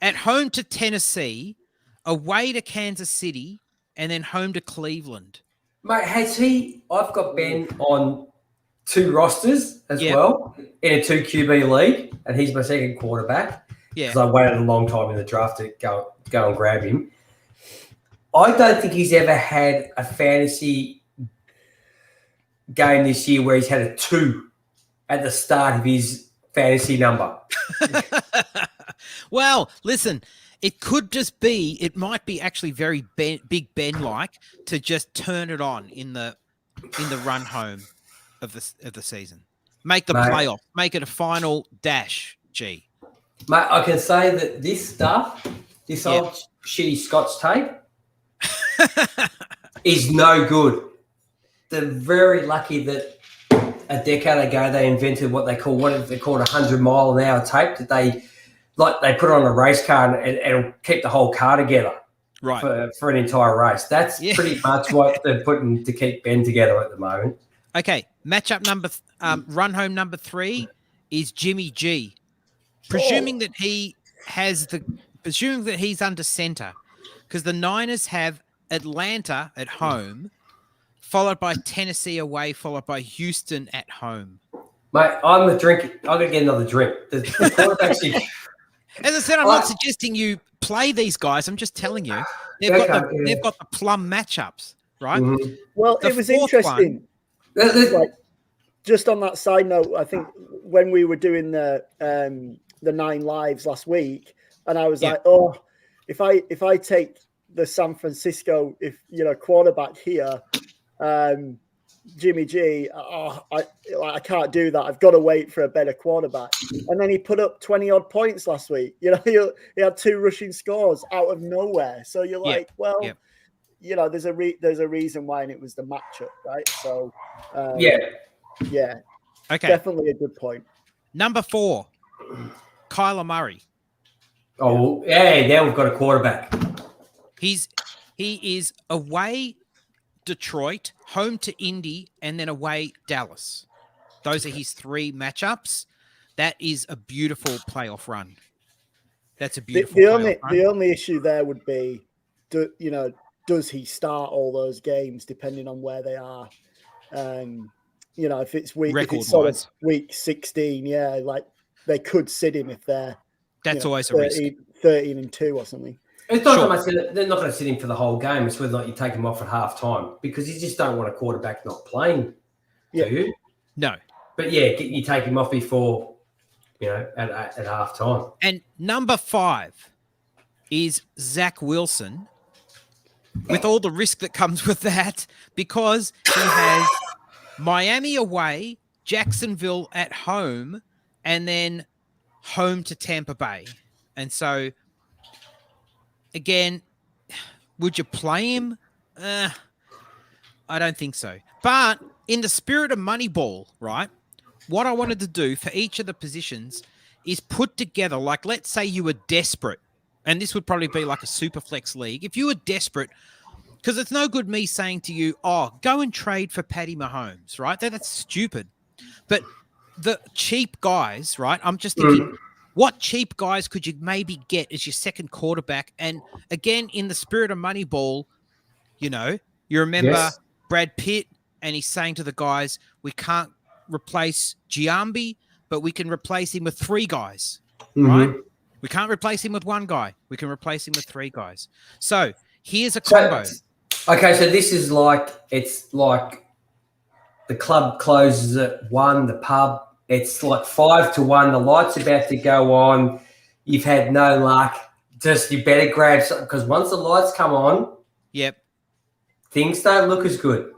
At home to Tennessee, away to Kansas City, and then home to Cleveland. Mate, I've got Ben on 2 rosters as well in a 2 QB league, and he's my second quarterback. Yeah. Because I waited a long time in the draft to go and grab him. I don't think he's ever had a fantasy game this year where he's had a 2 at the start of his fantasy number. Well, listen, it might be actually very Big Ben-like to just turn it on in the run home of the season. Make the playoff. Make it a final dash, G. Mate, I can say that this old shitty Scotch tape is no good. They're very lucky that a decade ago they invented what they called 100-mile-an-hour tape that they put on a race car and it'll keep the whole car together for an entire race. That's pretty much what they're putting to keep Ben together at the moment. Okay, matchup run home number 3 is Jimmy G. Presuming that he's under center, because the Niners have Atlanta at home, followed by Tennessee away, followed by Houston at home. Mate, I'm going to get another drink. The quarterback's As I said, I'm not suggesting you play these guys. I'm just telling you they've got the plum matchups, right? Mm-hmm. Well, it was interesting. Just on that side note, I think when we were doing the 9 lives last week, and I was like, oh, if I take the San Francisco quarterback here, Jimmy G, I can't do that. I've got to wait for a better quarterback. And then he put up 20-odd points last week. He had 2 rushing scores out of nowhere. So you're like, well, there's a reason why, and it was the matchup, right? So yeah, okay, definitely a good point. Number 4, Kyler Murray. Oh yeah, now we've got a quarterback. He is away Detroit, home to Indy, and then away Dallas. Those are his 3 matchups. That is a beautiful playoff run. That's a beautiful the only issue there would be, does he start all those games depending on where they are? If it's week 16, like they could sit him if they're always a risk. 13-2 or something. It's not so much they're not going to sit him for the whole game. It's whether or not you take him off at halftime, because you just don't want a quarterback not playing. Do you? No. But yeah, you take him off before, at half time. And number 5 is Zach Wilson, with all the risk that comes with that, because he has Miami away, Jacksonville at home, and then home to Tampa Bay. And so, again, would you play him? I don't think so. But in the spirit of Moneyball, right, what I wanted to do for each of the positions is put together, like, let's say you were desperate, and this would probably be like a super flex league. If you were desperate, because it's no good me saying to you, go and trade for Patty Mahomes, right? That's stupid. But the cheap guys, right? I'm just thinking, what cheap guys could you maybe get as your second quarterback? And again, in the spirit of Moneyball, you remember Brad Pitt, and he's saying to the guys, we can't replace Giambi, but we can replace him with 3 guys, right? We can't replace him with 1 guy. We can replace him with 3 guys. So here's a combo. Okay, so this is it's like the club closes at 1, the pub. It's like 5 to 1. The light's about to go on. You've had no luck. Just you better grab something, because once the lights come on, things don't look as good.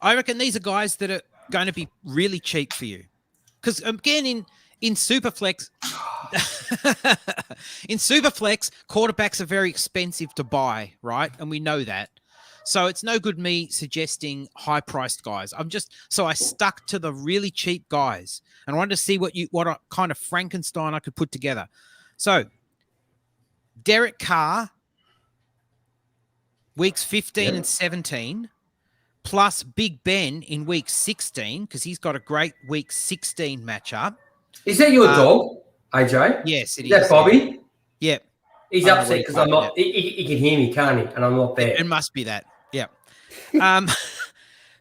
I reckon these are guys that are going to be really cheap for you. Because again, in Superflex, quarterbacks are very expensive to buy, right? And we know that. So it's no good me suggesting high-priced guys. I stuck to the really cheap guys, and I wanted to see what kind of Frankenstein I could put together. So Derek Carr, weeks 15 and 17, plus Big Ben in week 16, because he's got a great week 16 matchup. Is that your dog, AJ? Yes, it is. Is that Bobby? Yep. He's upset because I'm not. He can hear me, can't he? And I'm not there. It must be that. Yeah.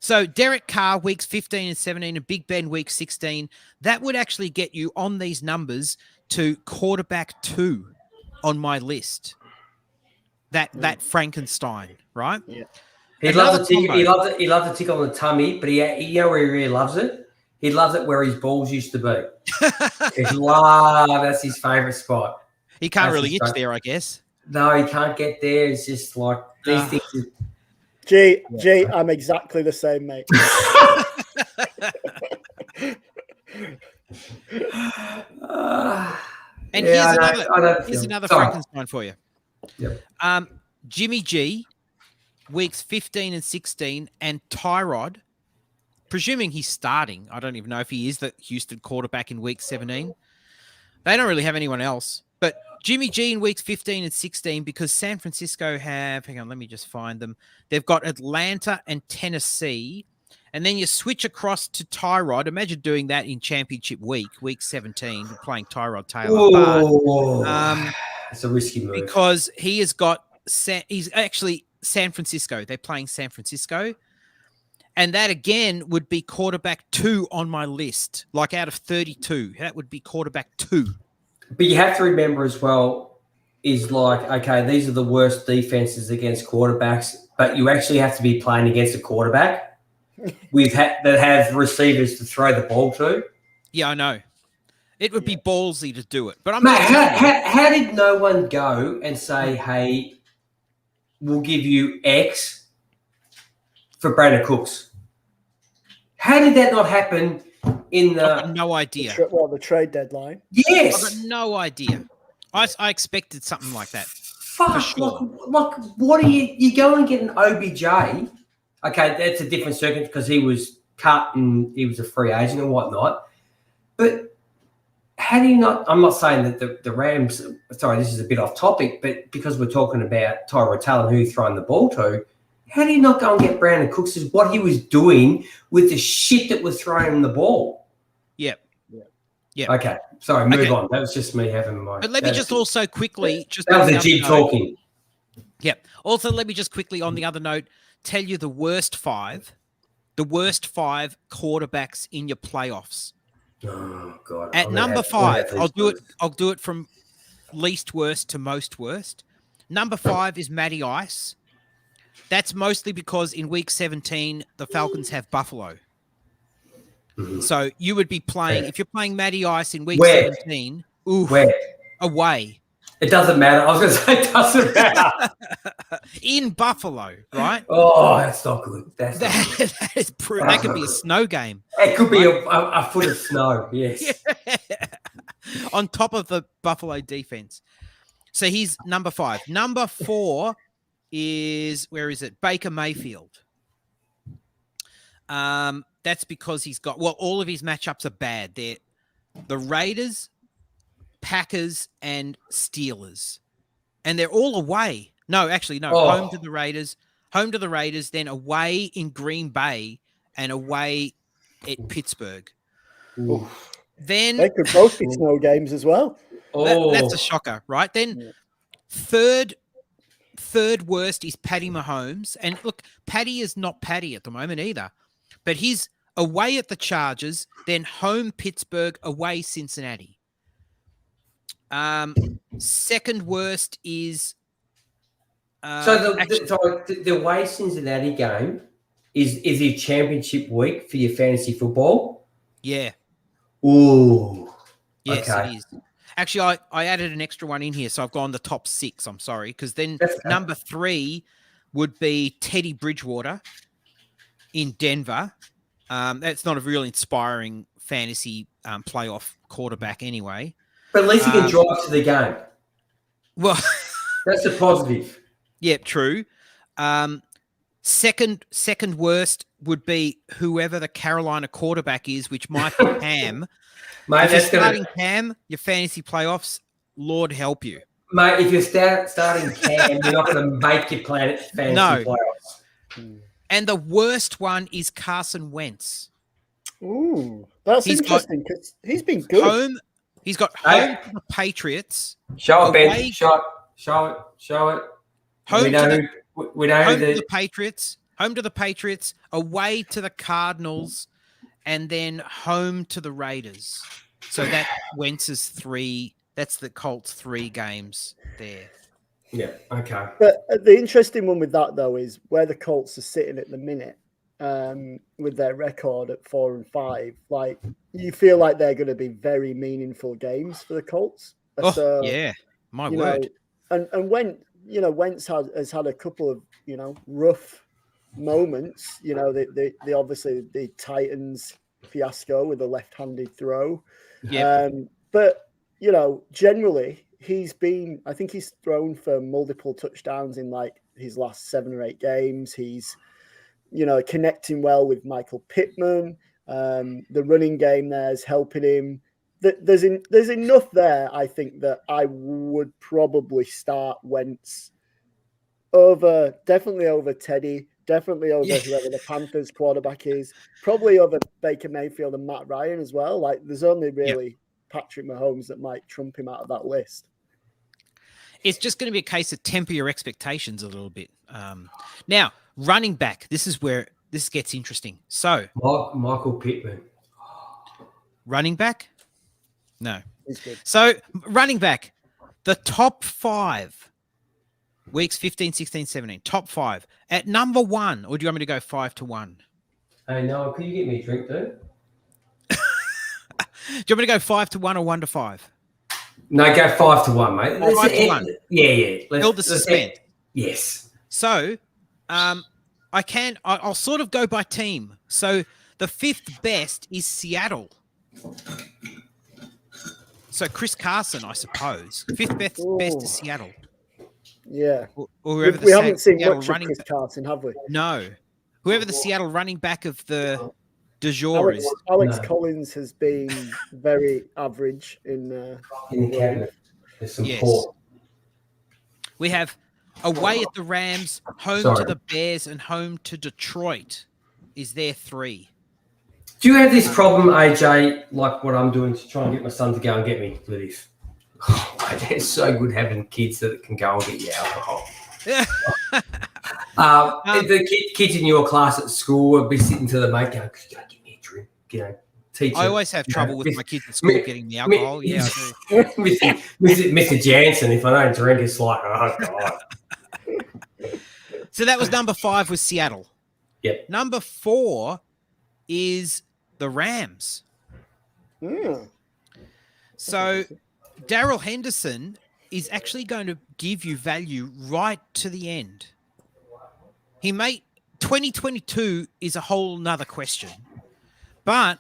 So Derek Carr weeks 15 and 17 and Big Ben week 16. That would actually get you on these numbers to quarterback 2 on my list. That Frankenstein, right? Yeah. He loves the tick. He loves it. He loves the tick on the tummy, but you know where he really loves it. He loves it where his balls used to be. That's his favorite spot. He can't really itch there, I guess. No, he can't get there. It's just like these things. G, I'm exactly the same, mate. And here's another Frankenstein for you. Yep. Jimmy G, weeks 15 and 16, and Tyrod, presuming he's starting. I don't even know if he is the Houston quarterback in week 17. They don't really have anyone else. But Jimmy G in weeks 15 and 16, because San Francisco hang on, let me just find them. They've got Atlanta and Tennessee. And then you switch across to Tyrod. Imagine doing that in championship week 17, playing Tyrod Taylor. But, it's a risky move. Because he has got he's actually San Francisco. They're playing San Francisco. And that, again, would be quarterback 2 on my list. Like out of 32, that would be quarterback 2. But you have to remember as well is like, okay, these are the worst defenses against quarterbacks, but you actually have to be playing against a quarterback that have receivers to throw the ball to. Yeah, I know. It would be ballsy to do it. But how did no one go and say, hey, we'll give you X for Brandon Cooks? How did that not happen in the... I've got no idea. The trade deadline? Yes. I've got no idea. I expected something like that. Fuck. For sure. Like, what are you going and get an OBJ? Okay, that's a different circuit because he was cut and he was a free agent and whatnot. But how do you not... I'm not saying that the Rams... Sorry, this is a bit off topic, but because we're talking about Tyrod Taylor, who he's throwing the ball to, how do you not go and get Brandon Cooks as what he was doing with the shit that was throwing him the ball? Yep. Okay. Sorry, move on. That was just me having my... But let me just also quickly... That was a G talking. Yep. Also, let me just quickly, on the other note, tell you the worst 5 quarterbacks in your playoffs. Oh, God. At number 5, I'll do it from least worst to most worst. Number 5 is Matty Ice. That's mostly because in week 17, the Falcons have Buffalo. So you would be playing, if you're playing Matty Ice in week Where? 17, Where? away. It doesn't matter. I was going to say it doesn't matter. In Buffalo, right? Oh, that's not good. That could be a snow game. It could be a foot of snow, yes. On top of the Buffalo defense. So he's number 5. Number 4 is, where is it? Baker Mayfield. That's because he's got, all of his matchups are bad. They're the Raiders, Packers, and Steelers. And they're all away. No, actually, no. Oh. Home to the Raiders, then away in Green Bay, and away at Pittsburgh. Ooh. Then they could both be snow games as well. That's a shocker, right? Then third worst is Patty Mahomes. And look, Patty is not Patty at the moment either. But he's away at the Chargers, then home Pittsburgh, away Cincinnati. Second worst is so the away Cincinnati game is a championship week for your fantasy football? Yeah. Ooh. Yes, okay. It is. Actually, I added an extra one in here, so I've gone the top 6. I'm sorry, because then number 3 would be Teddy Bridgewater in Denver. That's not a real inspiring fantasy playoff quarterback anyway. But at least he can drive to the game. Well, that's a positive. Yeah, true. Second worst would be whoever the Carolina quarterback is, which might be Cam. Mate, if you're starting Cam, your fantasy playoffs, Lord help you. Mate, if you're starting Cam, you're not going to make your fantasy playoffs. And the worst one is Carson Wentz. Ooh, that's interesting because he's been good. He's got home to the Patriots. Show it, Ben. Show it. Home to the Patriots. Home to the Patriots. Away to the Cardinals. And then home to the Raiders. So that Wentz's 3. That's the Colts 3 games there. Yeah, okay. But the interesting one with that, though, is where the Colts are sitting at the minute with their record at 4-5. Like, you feel like they're going to be very meaningful games for the Colts. So, yeah, my word. And when, Wentz has had a couple of, rough moments. The obviously the Titans fiasco with a left-handed throw. Yeah. But, generally, I think he's thrown for multiple touchdowns in like his last 7 or 8 games. He's, connecting well with Michael Pittman. The running game there is helping him. There's enough there, I think, that I would probably start Wentz definitely over Teddy, definitely over whoever the Panthers quarterback is, probably over Baker Mayfield and Matt Ryan as well. Like, there's only really Patrick Mahomes that might trump him out of that list. It's just going to be a case of temper your expectations a little bit. Now, running back, this is where this gets interesting. So, Michael Pittman. Running back? No. So, running back, the top 5, weeks 15, 16, 17, top 5. At number 1, or do you want me to go 5 to 1? Hey, Noah, can you get me a drink, dude? Do you want me to go 5 to 1 or 1 to 5? No, go 5 to 1, mate. 5 to 1. Yeah. Build the suspense. Yes. So, I'll sort of go by team. So, the 5th best is Seattle. So, Chris Carson, I suppose. 5th best is Seattle. Yeah. Or whoever we haven't seen much of Chris Carson, have we? No. Whoever the Seattle running back of the du jour is. Alex Collins has been very average in the cabinet. There's some poor. We have away at the Rams, home to the Bears, and home to Detroit is their 3. Do you have this problem, AJ, like what I'm doing to try and get my son to go and get me with this? Oh, mate, it's so good having kids that can go and get you alcohol. The kids in your class at school will be sitting to the mate going, "Don't give me a drink," teacher. I always have trouble with my kids at school getting the alcohol. Yeah, I do. Mr. Jansen, if I don't drink, it's like, oh, God. So that was number 5 was Seattle. Yep. Number 4 is the Rams. Mm. So Darrell Henderson is actually going to give you value right to the end. 2022 is a whole nother question. But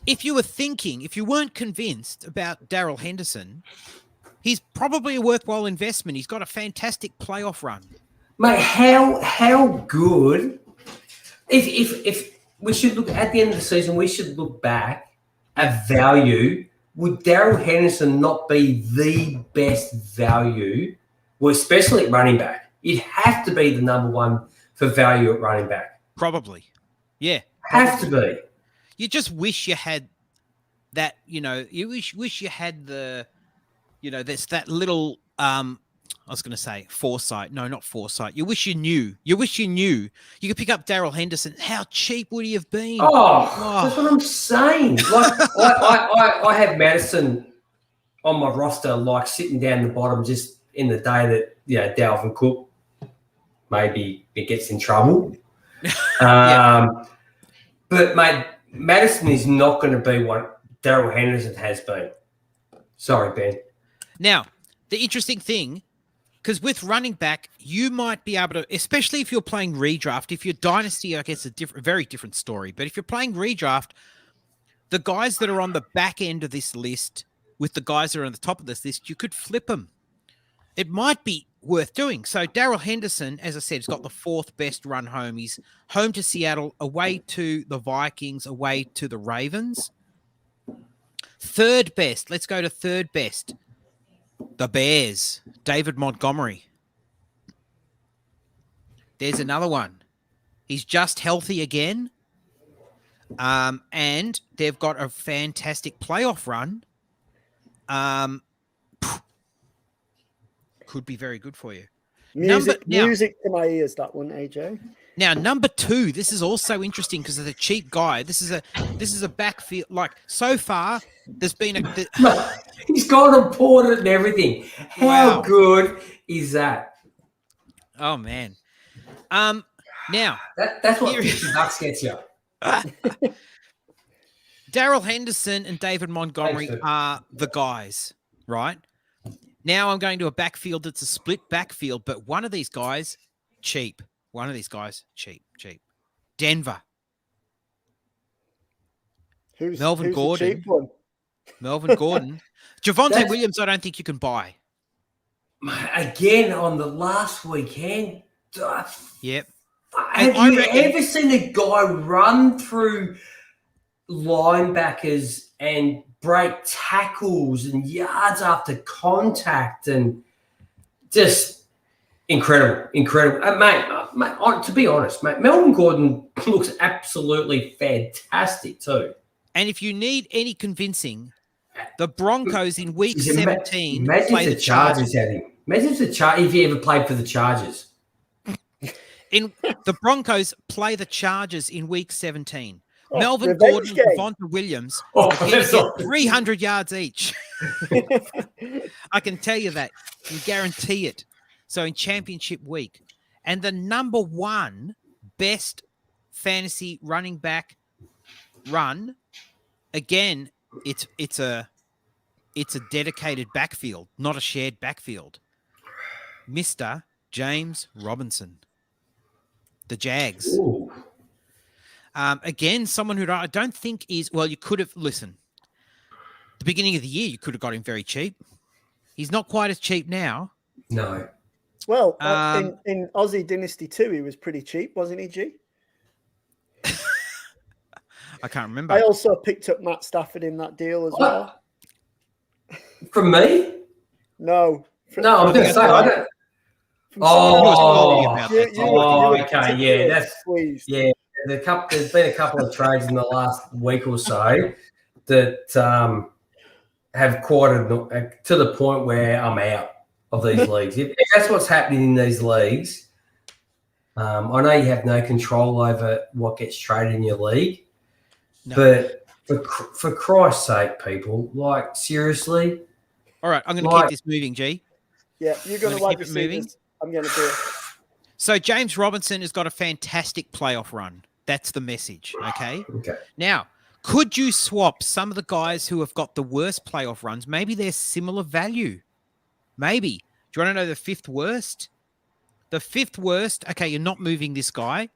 if you weren't convinced about Darrell Henderson, he's probably a worthwhile investment. He's got a fantastic playoff run. Mate, how good? If we should look at the end of the season, we should look back at value. Would Darrell Henderson not be the best value? Well, especially at running back, it'd have to be the number one for value at running back. Probably, yeah, have to be. You just wish you had that. You wish you had the. There's that little. I was going to say foresight. No, not foresight. You wish you knew. You could pick up Darrell Henderson. How cheap would he have been? Oh, that's what I'm saying. Like I have Madison on my roster, like sitting down the bottom, just in the day that Dalvin Cook maybe it gets in trouble. But mate, Madison is not going to be what Darrell Henderson has been. Sorry, Ben. Now, the interesting thing. Because with running back, you might be able to, especially if you're playing redraft. If you're dynasty, I guess a very different story. But if you're playing redraft, the guys that are on the back end of this list with the guys that are on the top of this list, you could flip them. It might be worth doing. So Darrell Henderson, as I said, has got the 4th best run home. He's home to Seattle, away to the Vikings, away to the Ravens. 3rd best. Let's go to 3rd best. The Bears, David Montgomery. There's another one. He's just healthy again. And they've got a fantastic playoff run. Could be very good for you. Music to my ears, that one, AJ. Now, number 2, this is also interesting because of the cheap guy. This is a backfield. Like, so far, there's been he's got a porter and everything. How good is that? Oh, man. Now. That's what $50 gets you. Darrell Henderson and David Montgomery are the guys, right? Now I'm going to a backfield that's a split backfield, but one of these guys, cheap. One of these guys, cheap. Denver. Melvin Gordon. The cheap one? Melvin Gordon. Javonte Williams, I don't think you can buy. Again, on the last weekend. Yep. Have you ever seen a guy run through linebackers and break tackles and yards after contact and just incredible. Mate, to be honest, mate, Melvin Gordon looks absolutely fantastic too. And if you need any convincing, the Broncos in week 17 imagine play the Chargers had him. Imagine if he ever played for the Chargers. The Broncos play the Chargers in week 17. Oh, Melvin Gordon and Javonte Williams get 300 yards each. I can tell you that. I can guarantee it. So in championship week. And the number 1 best fantasy running back run, again, it's a dedicated backfield, not a shared backfield. Mr. James Robinson. The Jags. Again, someone who I don't think is, well, you could have, listen, the beginning of the year, you could have got him very cheap. He's not quite as cheap now. No. Well, in Aussie Dynasty 2, he was pretty cheap, wasn't he, G? I can't remember. I also picked up Matt Stafford in that deal as well. From me? No. No, I was going to say, I don't. Okay, yeah, that's yeah. There's been a couple of trades in the last week or so that have quieted to the point where I'm out of these leagues. If that's what's happening in these leagues, I know you have no control over what gets traded in your league, but for Christ's sake, people, like seriously. All right, I'm going to keep this moving, G. Yeah, you're going to like it moving. I'm going to do it. So James Robinson has got a fantastic playoff run. That's the message, okay? Okay. Now, Could you swap some of the guys who have got the worst playoff runs? Maybe they're similar value. Maybe. Do you want to know the fifth worst? The fifth worst, okay, you're not moving this guy.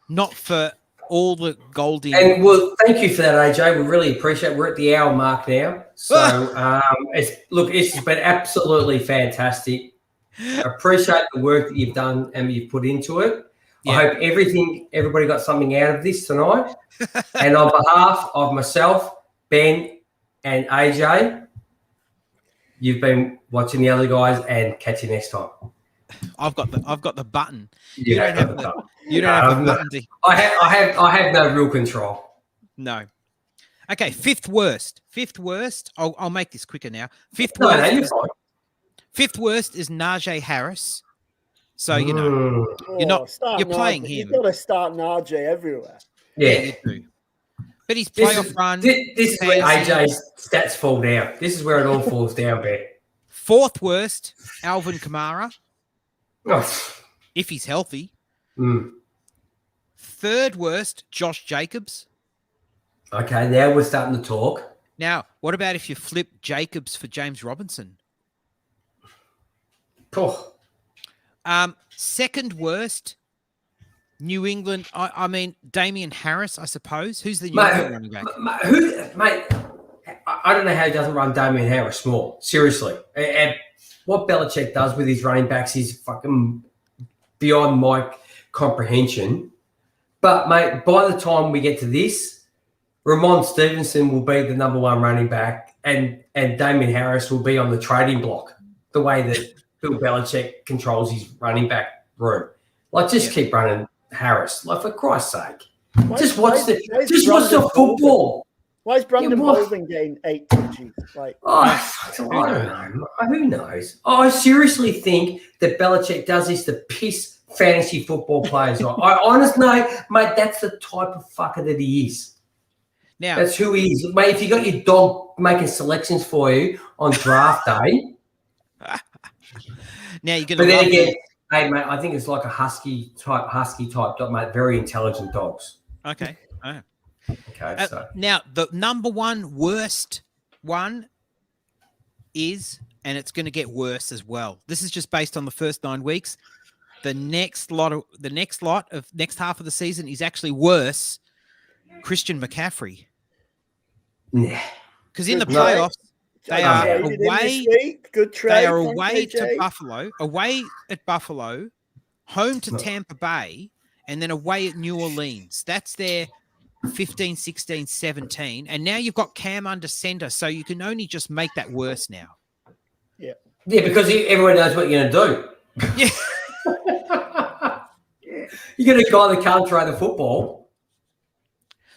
Not for all the Goldie. And well, thank you for that, AJ. We really appreciate it. We're at the hour mark now. So, it's been absolutely fantastic. I appreciate the work that you've done and you've put into it. Yeah. I hope everybody got something out of this tonight. And on behalf of myself, Ben, and AJ, you've been watching the other guys, and catch you next time. I've got the button. You don't have the button. I have no real control. No. Okay, fifth worst. I'll make this quicker now. Fifth worst is Najee Harris. So you're playing him. You've got to start Najee everywhere. Yeah, you do. But his playoff run. This is where AJ's stats fall down. This is where it all falls down, Ben. Fourth worst, Alvin Kamara. Oh. If he's healthy. Mm. Third worst, Josh Jacobs. Okay, now we're starting to talk. Now, what about if you flip Jacobs for James Robinson? Oh. Second worst, New England. I mean, Damian Harris, I suppose. Who's the New England running back? I don't know how he doesn't run Damian Harris more. Seriously. And what Belichick does with his running backs is fucking beyond my comprehension. But, mate, by the time we get to this, Ramon Stevenson will be the number one running back and Damian Harris will be on the trading block, the way that Bill Belichick controls his running back room. Like, just keep running Harris. Like, for Christ's sake. Just watch the football. Why is Brandon Bolden getting 8 touches? I don't know. Who knows? I seriously think that Belichick does this to piss fantasy football players off. I honestly know, mate, that's the type of fucker that he is. Now, that's who he is. Mate, if you got your dog making selections for you on draft day. Now you're going to. But then again, hey, mate, I think it's like a husky type dog, mate. Very intelligent dogs. Okay. All right. Okay, so. Now, the number one worst one is, and it's going to get worse as well. This is just based on the first 9 weeks. The next half of the season is actually worse. Christian McCaffrey. Yeah. Because in the playoffs, they are away. Good trade. They are away to Buffalo, away at Buffalo, home to Tampa Bay, and then away at New Orleans. That's their 15, 16, 17. And now you've got Cam under center, so you can only just make that worse now. Yeah. Yeah, because everyone knows what you're going to do. Yeah. You're going to guy that can't throw the football.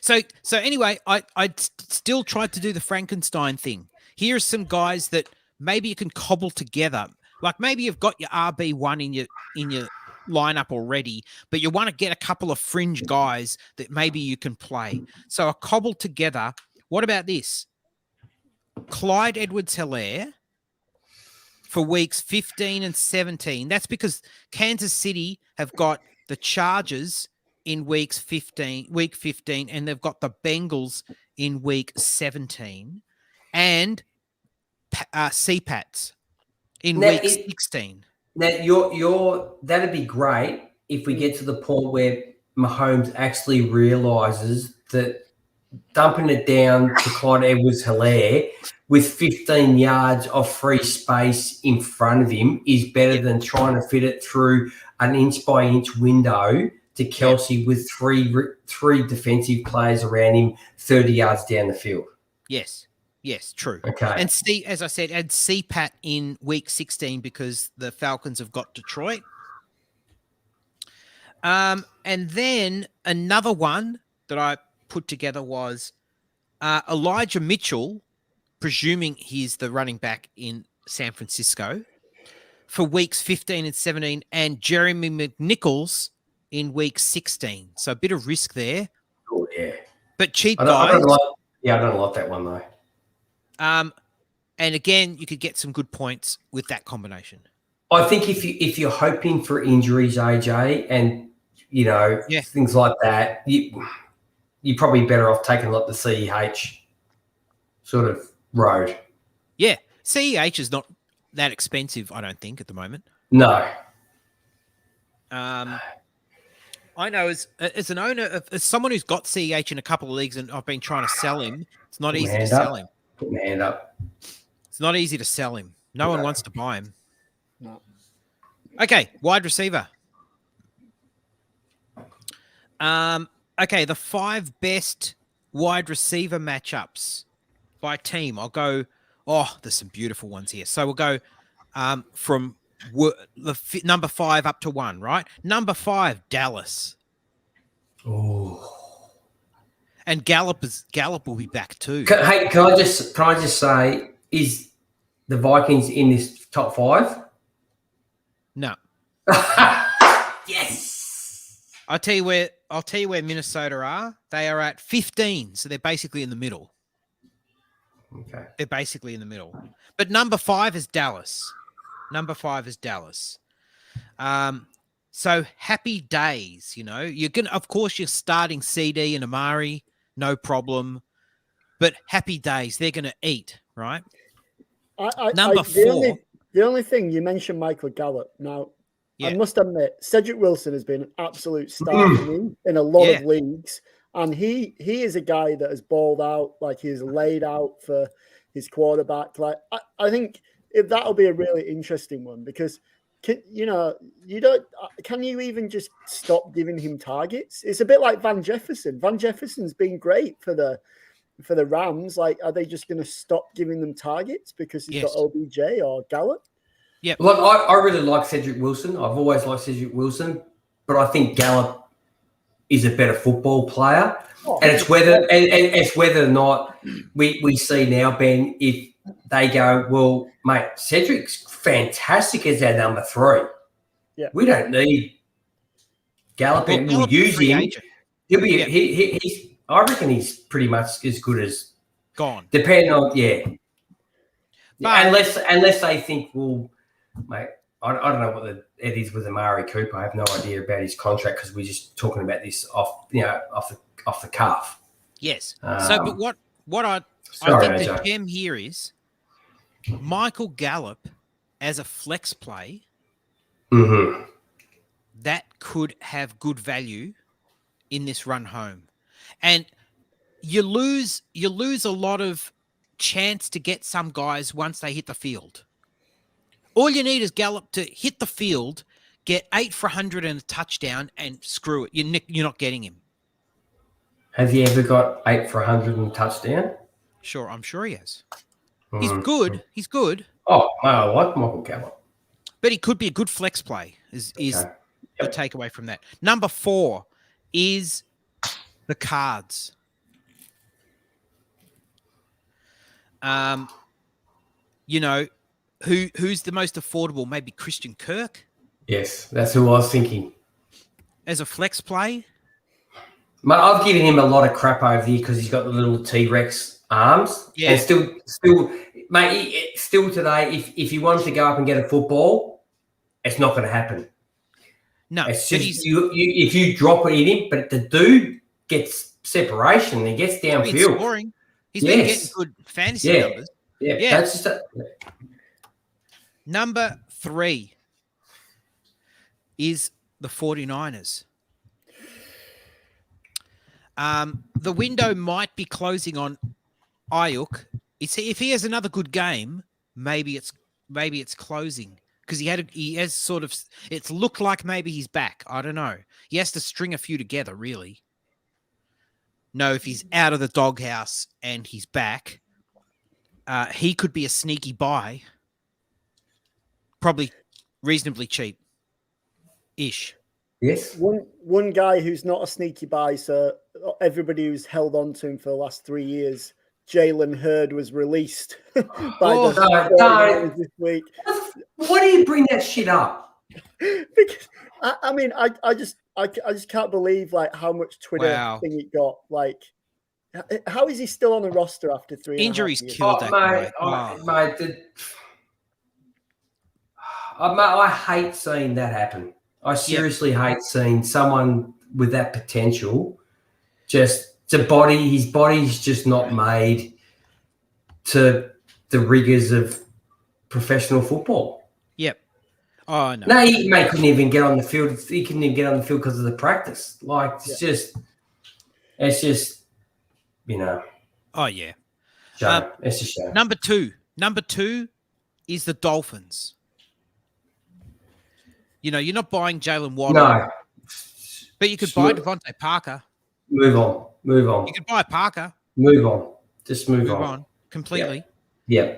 So anyway, I still tried to do the Frankenstein thing. Here are some guys that maybe you can cobble together. Like maybe you've got your RB1 in your lineup already, but you want to get a couple of fringe guys that maybe you can play. So I cobbled together. What about this? Clyde Edwards-Helaire for weeks 15 and 17. That's because Kansas City have got the Chargers in week 15, and they've got the Bengals in week 17, and CPATs in week 16. Now, that'd be great if we get to the point where Mahomes actually realizes that dumping it down to Clyde Edwards-Helaire with 15 yards of free space in front of him is better than trying to fit it through an inch-by-inch window to Kelsey with three defensive players around him 30 yards down the field. Yes, true. Okay. And as I said, add CPAT in week 16 because the Falcons have got Detroit. And then another one that I put together was Elijah Mitchell, presuming he's the running back in San Francisco, for weeks 15 and 17, and Jeremy McNichols in week 16. So a bit of risk there. Oh, yeah. But cheap guys. I don't like that one, though. And again, you could get some good points with that combination. I think if you're hoping for injuries, AJ, and things like that, you're probably better off taking like the CEH sort of road. Yeah, CEH is not that expensive, I don't think, at the moment. No. I know as an owner, as someone who's got CEH in a couple of leagues and I've been trying to sell him, it's not easy to sell him. Put my hand up. It's not easy to sell him. No one wants to buy him. No. Okay, wide receiver. Okay, the 5 best wide receiver matchups by team. I'll go. Oh, there's some beautiful ones here. So we'll go from number 5 up to 1, right? Number 5, Dallas. Oh. And Gallup will be back too. Can I just say, is the Vikings in this top 5? No. Yes. I'll tell you where Minnesota are. They are at 15, so they're basically in the middle. Okay. They're basically in the middle. But number 5 is Dallas. So happy days, of course you're starting CD and Amari, no problem. But happy days, they're gonna eat, right? Number 4. The only thing you mentioned, Michael Gallup. Now, yeah. I must admit, Cedric Wilson has been an absolute star for me in a lot of leagues. And he is a guy that has balled out, like he's laid out for his quarterback. Like I think that'll be a really interesting one because can you even just stop giving him targets? It's a bit like Van Jefferson. Van Jefferson's been great for the Rams. Like, are they just going to stop giving them targets because he's got OBJ or Gallup? Yeah. Look, I really like Cedric Wilson. I've always liked Cedric Wilson, but I think Gallup is a better football player. And it's whether or not we see now, Ben, if they go, well, mate, Cedric's fantastic as our number 3. Yeah. We don't need Gallup, and we'll use him. He'll be he's I reckon he's pretty much as good as gone. Depending on But unless they think, well, mate, I don't know what it is with Amari Cooper. I have no idea about his contract because we're just talking about this off the cuff. Yes. But what I think the gem here is Michael Gallup as a flex play. Mm-hmm. That could have good value in this run home, and you lose a lot of chance to get some guys once they hit the field. All you need is Gallup to hit the field, get 8 for 100 and a touchdown, and screw it. You're not getting him. Has he ever got 8 for 100 and a touchdown? Sure, I'm sure he has. He's good. He's good. Oh, I like Michael Gallup. But he could be a good flex play, is the takeaway from that. Number 4 is the Cards. Who's the most affordable? Maybe Christian Kirk? Yes, that's who I was thinking. As a flex play? Mate, I've given him a lot of crap over here because he's got the little T-Rex arms. Yeah. And still, mate, still today, if he wanted to go up and get a football, it's not going to happen. No. It's just if you drop it in him, but the dude gets separation and he gets downfield. Scoring. He's been getting good fantasy numbers. Yeah. That's just Number 3 is the 49ers. The window might be closing on Ayuk. If he has another good game, maybe it's closing because he has sort of. It's looked like maybe he's back. I don't know. He has to string a few together, really. No, if he's out of the doghouse and he's back, he could be a sneaky buy. Probably reasonably cheap-ish. Yes. One guy who's not a sneaky buy, so everybody who's held on to him for the last 3 years, Jaylen Hurd was released by the 49ers this week. Why do you bring that shit up? Because I just can't believe like how much Twitter thing it got. Like, how is he still on the roster after 3 injuries years? killed that guy? I hate seeing that happen. I seriously hate seeing someone with that potential just his body's just not made to the rigors of professional football. Yep. Oh no. No, he couldn't even get on the field. He couldn't even get on the field because of the practice. Like it's just, you know. Oh yeah. Shame. It's a shame. Number two is the Dolphins. You know, you're not buying Jaylen Waddle. No. But you could buy Devontae Parker. Move on. You could buy Parker. Move on. Just move on. Completely. Yeah.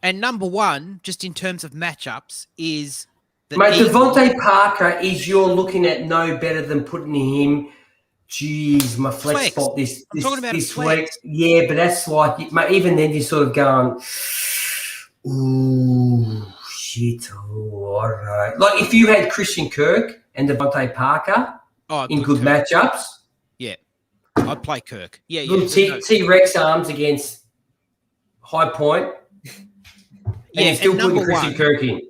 And number one, just in terms of matchups, is the Devontae Parker is you're looking at no better than putting him. Geez, my flex spot this week. Yeah, but that's like even then you're sort of going, ooh, shit. Oh, all right. Like if you had Christian Kirk and Devontae Parker in good matchups. Yeah. I'd play Kirk. Yeah. Little T-Rex arms against High Point. And you're still putting Christian Kirk in.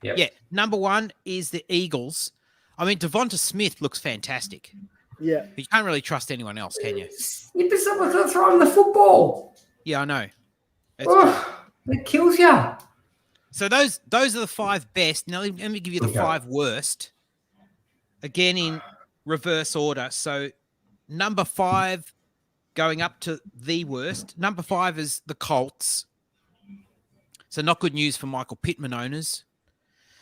Yep. Yeah. Number one is the Eagles. I mean, Devonta Smith looks fantastic. Yeah. But you can't really trust anyone else, can you? Yeah, but someone's going to throw him the football. Yeah, I know. It kills you. So those are the five best. Now, let me give you the five worst. Again, in reverse order. So number 5 going up to the worst. Number 5 is the Colts. So not good news for Michael Pittman owners.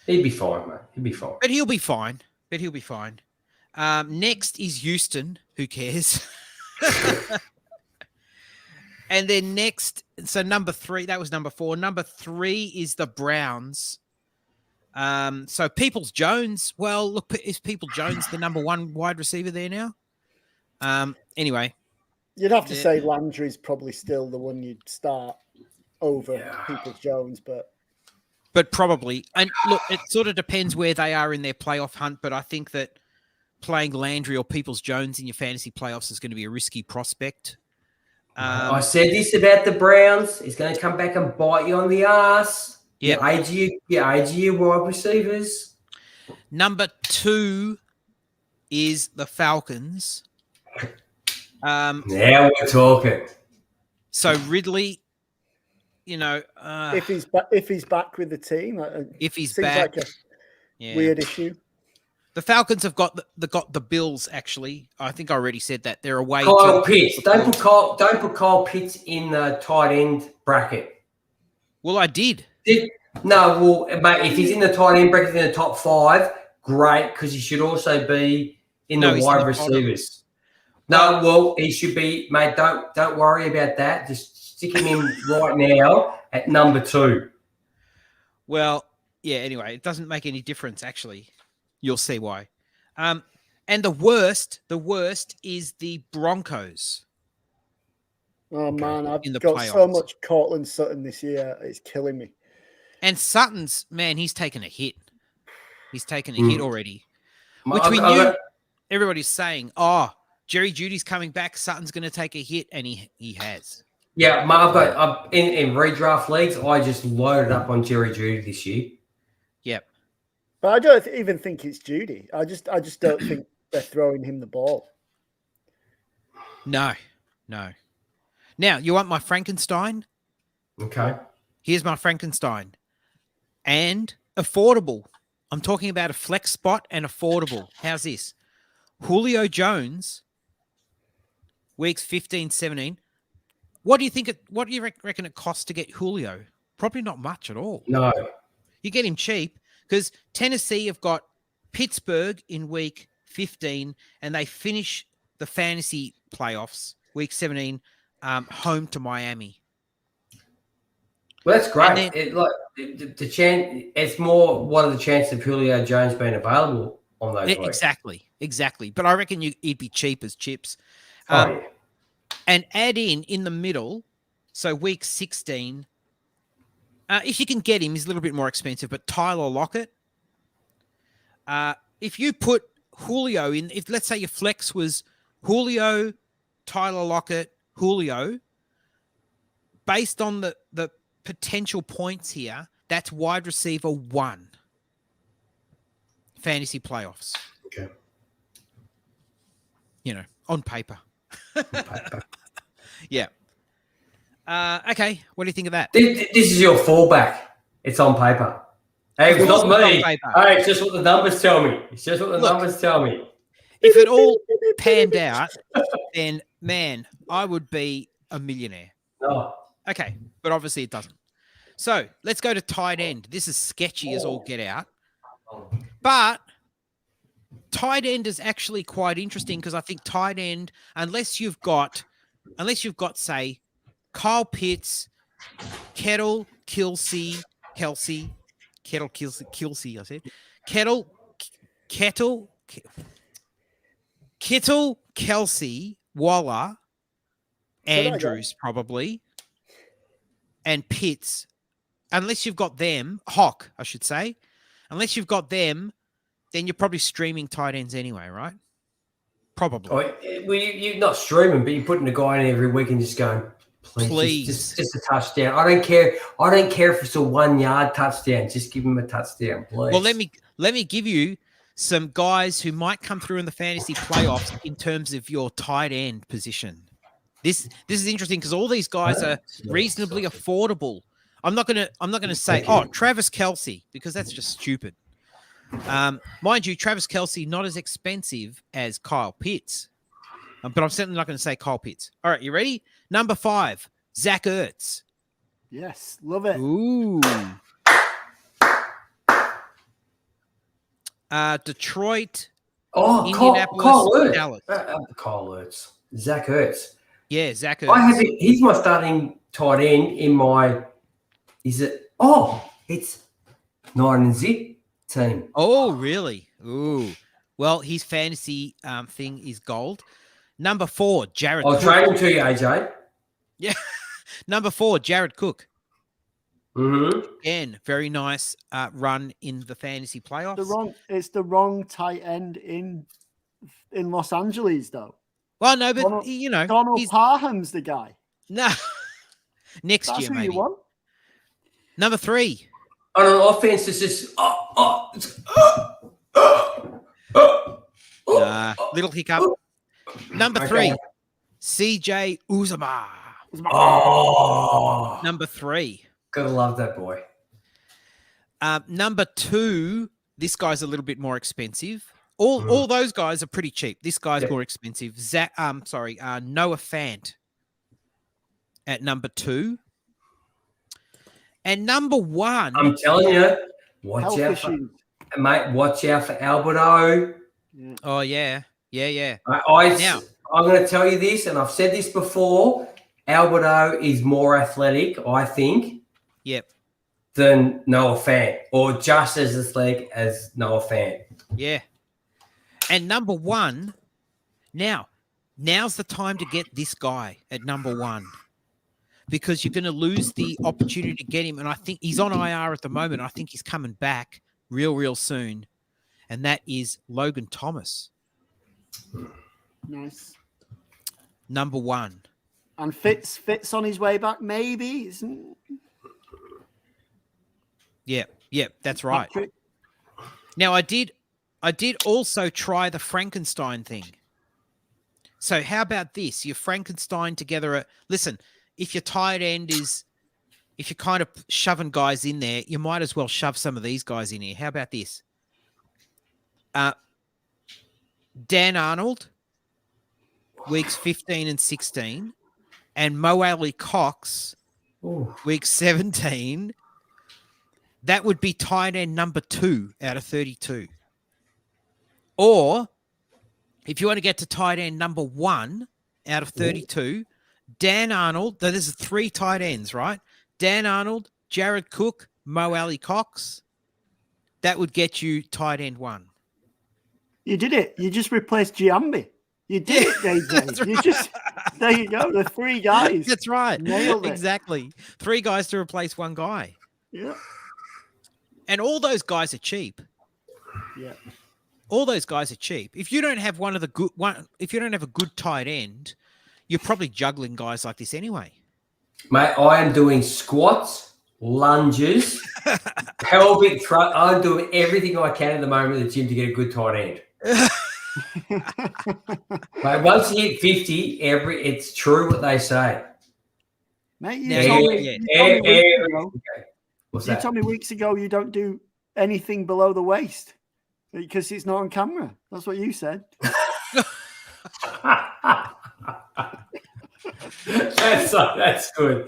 He'd be fine, mate. He'd be fine. But he'll be fine. Next is Houston. Who cares? And then next, so number 3, that was number 4. Number 3 is the Browns. So Peoples-Jones. Well, look, is Peoples-Jones the number 1 wide receiver there now? Anyway. You'd have to say Landry's probably still the one you'd start over Peoples-Jones, but probably. And look, it sort of depends where they are in their playoff hunt, but I think that playing Landry or Peoples-Jones in your fantasy playoffs is going to be a risky prospect. I said this about the Browns. It's going to come back and bite you on the ass. Yeah. Your AGU wide receivers. Number 2 is the Falcons. Now we're talking. So Ridley, you know, if he's back with the team, if he's back, like a weird issue. The Falcons have got the Bills. Actually, I think I already said that they're away. Kyle Pitts. Don't put Kyle Pitts in the tight end bracket. Well, I did. No, well, mate, if he's in the tight end bracket in the top 5, great, because he should also be in the wide receivers. No, well, he should be, mate. Don't worry about that. Just stick him in right now at number 2. Well, yeah. Anyway, it doesn't make any difference. Actually, you'll see why. And the worst is the Broncos. Oh man, I've got playoffs. So much Cortland Sutton this year; it's killing me. And Sutton's he's taken a hit. He's taken a hit already, which we knew. Everybody's saying, "Oh, Jerry Judy's coming back. Sutton's going to take a hit," and he has. Yeah, I've in redraft leagues, I just loaded up on Jerry Judy this year. Yep. But I don't even think it's Judy. I just don't think they're throwing him the ball. No. Now, you want my Frankenstein? Okay. Here's my Frankenstein. And affordable. I'm talking about a flex spot and affordable. How's this? Julio Jones, weeks 15, 17. What do you reckon it costs to get Julio? Probably not much at all. No. You get him cheap because Tennessee have got Pittsburgh in week 15 and they finish the fantasy playoffs week 17 home to Miami. Well, that's great. The chance. It's more. What are the chances of Julio Jones being available on those weeks? Exactly. But I reckon he'd be cheap as chips. And add in the middle, so week 16. If you can get him, he's a little bit more expensive. But Tyler Lockett. If you put Julio in, if let's say your flex was Julio, Tyler Lockett, Julio, based on the potential points here, that's wide receiver 1. Fantasy playoffs. Okay. On paper. Yeah. Okay. What do you think of that? This is your fallback. It's on paper. Hey, it's not me. Hey, it's just what the numbers tell me. It's just what the numbers tell me. If it all panned out, then, man, I would be a millionaire. No. Okay, but obviously it doesn't. So let's go to tight end. This is sketchy as all get out. But tight end is actually quite interesting because I think tight end, unless you've got, say, Kyle Pitts, Kittle, Kelsey, I said. Kittle, Kelsey, Waller, Andrews probably, and Pitts. Unless you've got them, Hawk, I should say. Unless you've got them, then you're probably streaming tight ends anyway, right? Probably. Well, you're not streaming, but you're putting a guy in every week and just going, please. Just a touchdown. I don't care. I don't care if it's a 1 yard touchdown. Just give him a touchdown, please. Well, let me give you some guys who might come through in the fantasy playoffs in terms of your tight end position. This is interesting because all these guys are reasonably affordable. I'm not gonna say, Travis Kelce, because that's just stupid. Mind you, Travis Kelce not as expensive as Kyle Pitts, but I'm certainly not going to say Kyle Pitts. All right, you ready? Number 5, Zach Ertz. Yes, love it. Ooh. Detroit. Indianapolis, Dallas. Kyle Ertz. Zach Ertz. Yeah, Zach Ertz. He's my starting tight end in my. Is it? Oh, it's 9 and zip team. Oh, really? Ooh. Well, his fantasy thing is gold. Number 4, Jared Cook. I'll trade him to you, AJ. Yeah. Number 4, Jared Cook. Mm-hmm. Again, very nice run in the fantasy playoffs. It's the wrong tight end in Los Angeles, though. Well, no, but Donald Parham's the guy. No, next That's year who maybe. You want? Number 3. On offense, it's just little hiccup. Number 3, CJ Uzomah. Oh, Number 3. Gotta love that boy. Number 2, this guy's a little bit more expensive. All those guys are pretty cheap. This guy's more expensive. Noah Fant at number 2. And number 1. I'm telling you, watch out for Alberto. Oh, yeah. I'm going to tell you this, and I've said this before. Alberto is more athletic, I think. Yep. Than Noah Fant, or just as athletic as Noah Fant. Yeah. And number 1, now's the time to get this guy at number 1 because you're going to lose the opportunity to get him. And I think he's on IR at the moment. I think he's coming back real soon. And that is Logan Thomas. Nice. Number 1. And Fitz on his way back, maybe. Yeah, that's right. Patrick. Now I did also try the Frankenstein thing. So how about this? You Frankenstein together listen, if your tight end if you're kind of shoving guys in there, you might as well shove some of these guys in here. How about this? Dan Arnold, weeks 15 and 16, and Mo Alley Cox, week 17. That would be tight end number 2 out of 32. Or if you want to get to tight end number 1 out of 32, Dan Arnold. There's 3 tight ends, right? Dan Arnold, Jared Cook, Mo Alley Cox. That would get you tight end 1. You did it. You just replaced Giambi. You did it, AJ. There you go. The 3 guys. That's right. Nailed it. Exactly. 3 guys to replace 1 guy. Yeah. And all those guys are cheap. Yeah. All those guys are cheap. If you don't have if you don't have a good tight end, you're probably juggling guys like this anyway. Mate, I am doing squats, lunges, pelvic thrust. I'm doing everything I can at the moment at the gym to get a good tight end. But once you hit 50, it's true what they say. Mate, What's that? you told me weeks ago you don't do anything below the waist because it's not on camera. That's what you said. That's good. That's funny.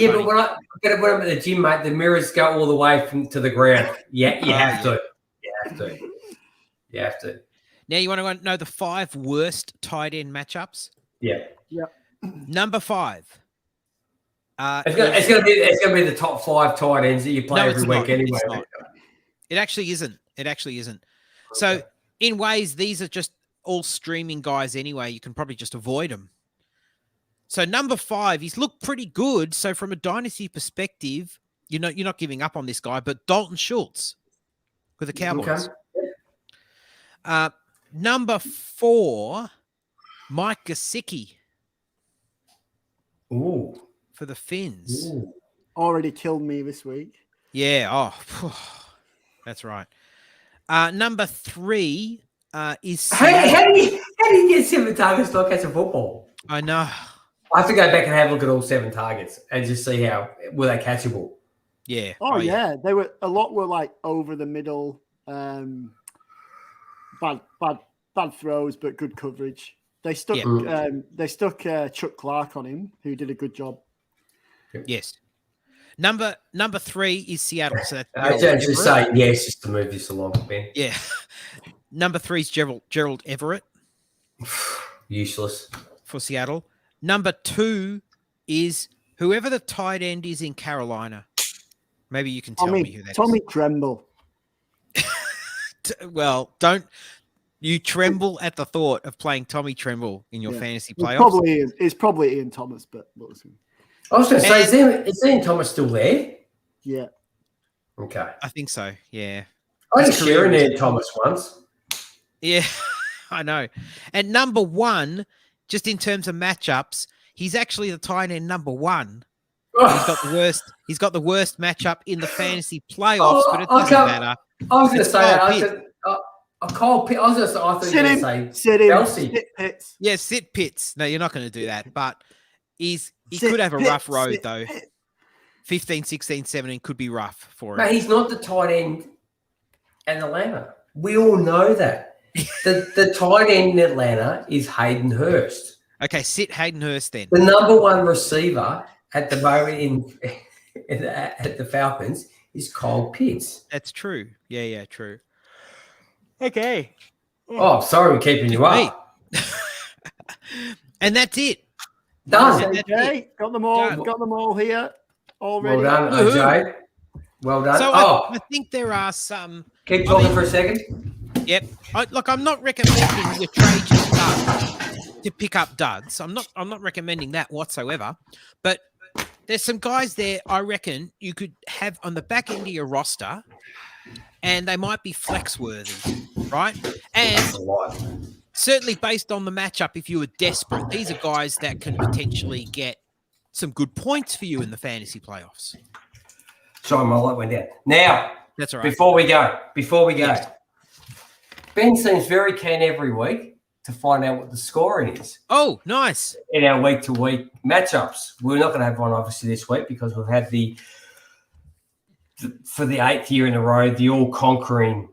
But when I'm at the gym, mate, the mirrors go all the way to the ground. Yeah, you have to. You have to. Now you want to know the 5 worst tight end matchups? Yeah. Number 5. It's going to be the top 5 tight ends that you play every week anyway. It's not. It actually isn't. So in ways, these are just all streaming guys anyway. You can probably just avoid them. So number 5, he's looked pretty good. So from a dynasty perspective, you're not giving up on this guy, but Dalton Schultz with the Cowboys. Okay. Number 4, Mike Gesicki. Ooh. For the Finns. Ooh. Already killed me this week. Yeah. Oh, that's right. Number 3 is... How do you get 7 targets to catch a football? I know. I have to go back and have a look at all 7 targets and just see how were they catchable. Yeah. Oh yeah. They were like over the middle, bad throws, but good coverage. They stuck Chuck Clark on him, who did a good job. Yes. Number 3 is Seattle. So that's just saying yes, just to move this along, Ben. Yeah. Number 3 is Gerald Everett. Useless for Seattle. Number 2 is whoever the tight end is in Carolina. Maybe you can tell me who that Tommy is. Tremble. Well, don't you tremble at the thought of playing Tommy Tremble in your fantasy playoffs? It's probably Ian Thomas, but we'll see. I was going to say, is Ian Thomas still there? Yeah. Okay. I think so, yeah. I was sharing Ian Thomas once. Yeah, I know. And number 1, just in terms of matchups, he's actually the tight end number 1. He's got the worst matchup in the fantasy playoffs, but it doesn't matter. I was going to say that. Kyle Pitts. I thought you were going to say Chelsea. Sit Pitts. Yeah, sit Pitts. No, you're not going to do that. But he could have a rough road, though. 15, 16, 17 could be rough for him. But he's not the tight end in Atlanta. We all know that. The tight end in Atlanta is Hayden Hurst. Okay, sit Hayden Hurst then. The number 1 receiver at the moment at the Falcons is Kyle Pitts. That's true. Yeah, true. Okay. Oh, sorry, we're keeping you up. And that's it. Done. Okay, got them all. Done. Got them all here already. Well done, AJ. Well done. So I think there are some. Keep talking for a second. Yep. I'm not recommending you trade your stuff to pick up duds. I'm not recommending that whatsoever. But there's some guys there I reckon you could have on the back end of your roster, and they might be flex worthy, right? And certainly based on the matchup, if you were desperate, these are guys that can potentially get some good points for you in the fantasy playoffs. Sorry, my light went down. Now, that's all right. Before we go, yes. Ben seems very keen every week to find out what the scoring is. Oh, nice. In our week-to-week matchups. We're not going to have one, obviously, this week because we've had for the 8th year in a row, the all-conquering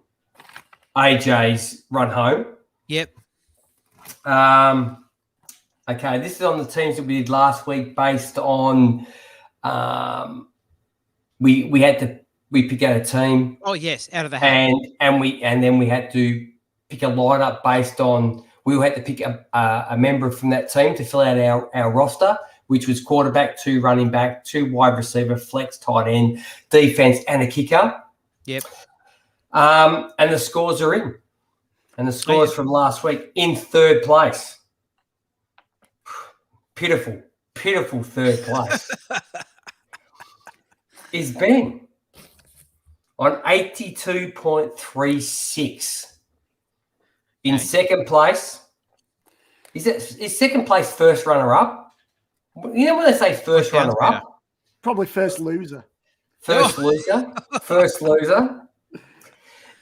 AJ's run home. Yep. Okay, this is on the teams that we did last week based on we pick out a team. Oh yes, out of the hat. And then we had to pick a lineup based on we had to pick a member from that team to fill out our roster, which was quarterback, 2 running back, 2 wide receiver, flex, tight end, defense, and a kicker. Yep. And the scores are in. And the scores from last week in 3rd place. Pitiful 3rd place. Is Ben on 82.36. In 2nd place, is 2nd place first runner-up? You know when they say first runner-up? Probably first loser. First loser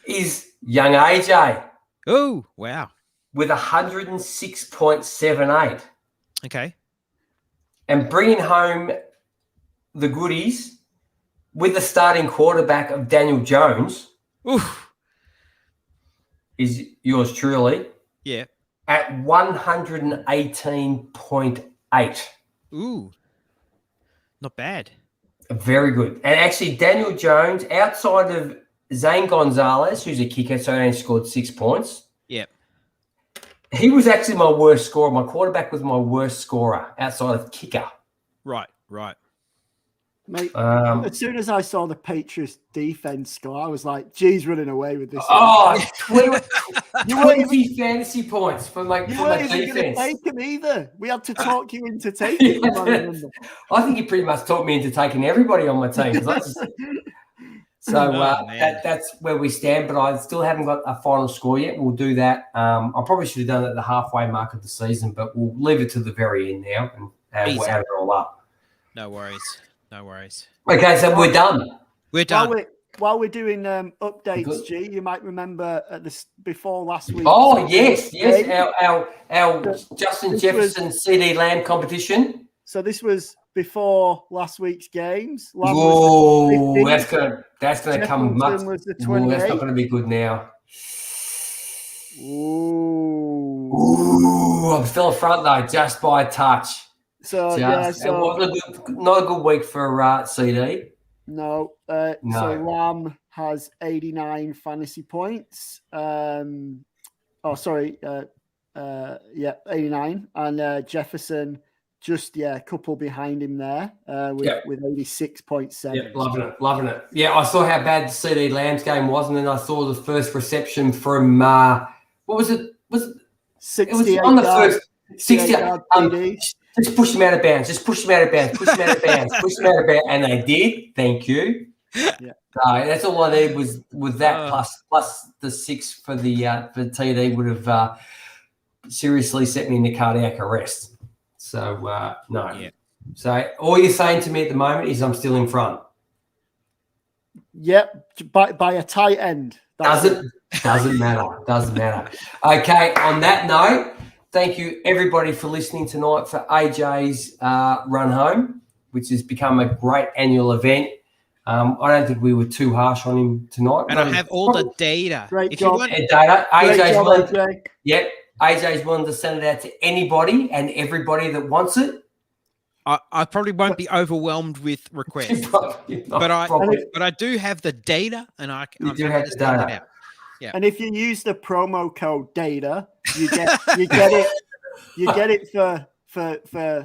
is young AJ. Oh, wow. with 106.78. Okay. And bringing home the goodies with the starting quarterback of Daniel Jones is yours truly. Yeah. At 118.8. Ooh. Not bad. Very good. And actually, Daniel Jones, outside of Zane Gonzalez, who's a kicker, so he only scored 6 points. Yep. He was actually my worst scorer. My quarterback was my worst scorer outside of kicker. Right. Mate, as soon as I saw the Patriots defense score, I was like, "Geez, running away with this." 20 fantasy points for my You weren't even going to defense. take him either. We had to talk you into taking him. I remember. I think you pretty much talked me into taking everybody on my team. That's where we stand, but I still haven't got a final score yet. We'll do that. I probably should have done it at the halfway mark of the season, but we'll leave it to the very end now and we'll add it all up. No worries. Okay, so we're done. We're done. While we're doing updates, G, you might remember before last week. Oh, yes. Our Justin Jefferson CD Lamb competition. So this was before last week's games. Whoa, that's gonna come much. Was the That's not gonna be good now. Ooh, I'm still in front though, just by a touch. So it wasn't not a good week for CD. No. So Lamb has 89 fantasy points. 89, and Jefferson just a couple behind him there with 86.7. Yeah, loving it. Yeah, I saw how bad the CD Lamb's game was, and then I saw the first reception from what was it? It was on the first 60. Just push him out of bounds. And they did. Thank you. Yeah. That's all I need was that plus the 6 for the TD would have seriously set me into cardiac arrest. So no. Yeah. So all you're saying to me at the moment is I'm still in front. Yep, by a tight end. Doesn't matter. Okay. On that note. Thank you, everybody, for listening tonight for AJ's run home, which has become a great annual event. I don't think we were too harsh on him tonight. And I have all the data. Great job. Data. AJ's willing to send it out to anybody and everybody that wants it. I probably won't be overwhelmed with requests, but I do have the data, and I can send it out. Yeah. And if you use the promo code DATA, you get it for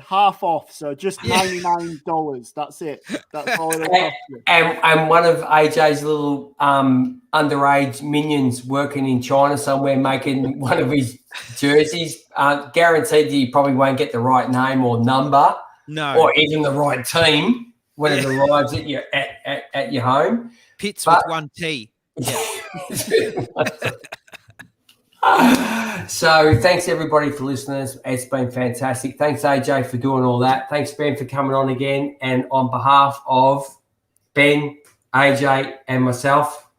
half off. So just $99. That's it. That's all it'll cost you. And one of AJ's little underage minions working in China somewhere making one of his jerseys. Guaranteed you probably won't get the right name or number, or even the right team when it arrives at your home. Pitts with one T. Yeah. So thanks everybody for listening. It's been fantastic. Thanks AJ for doing all that. Thanks Ben for coming on again. And on behalf of Ben, AJ, and myself,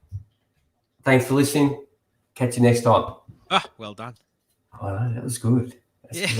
thanks for listening. Catch you next time. Well done. Oh, that was good.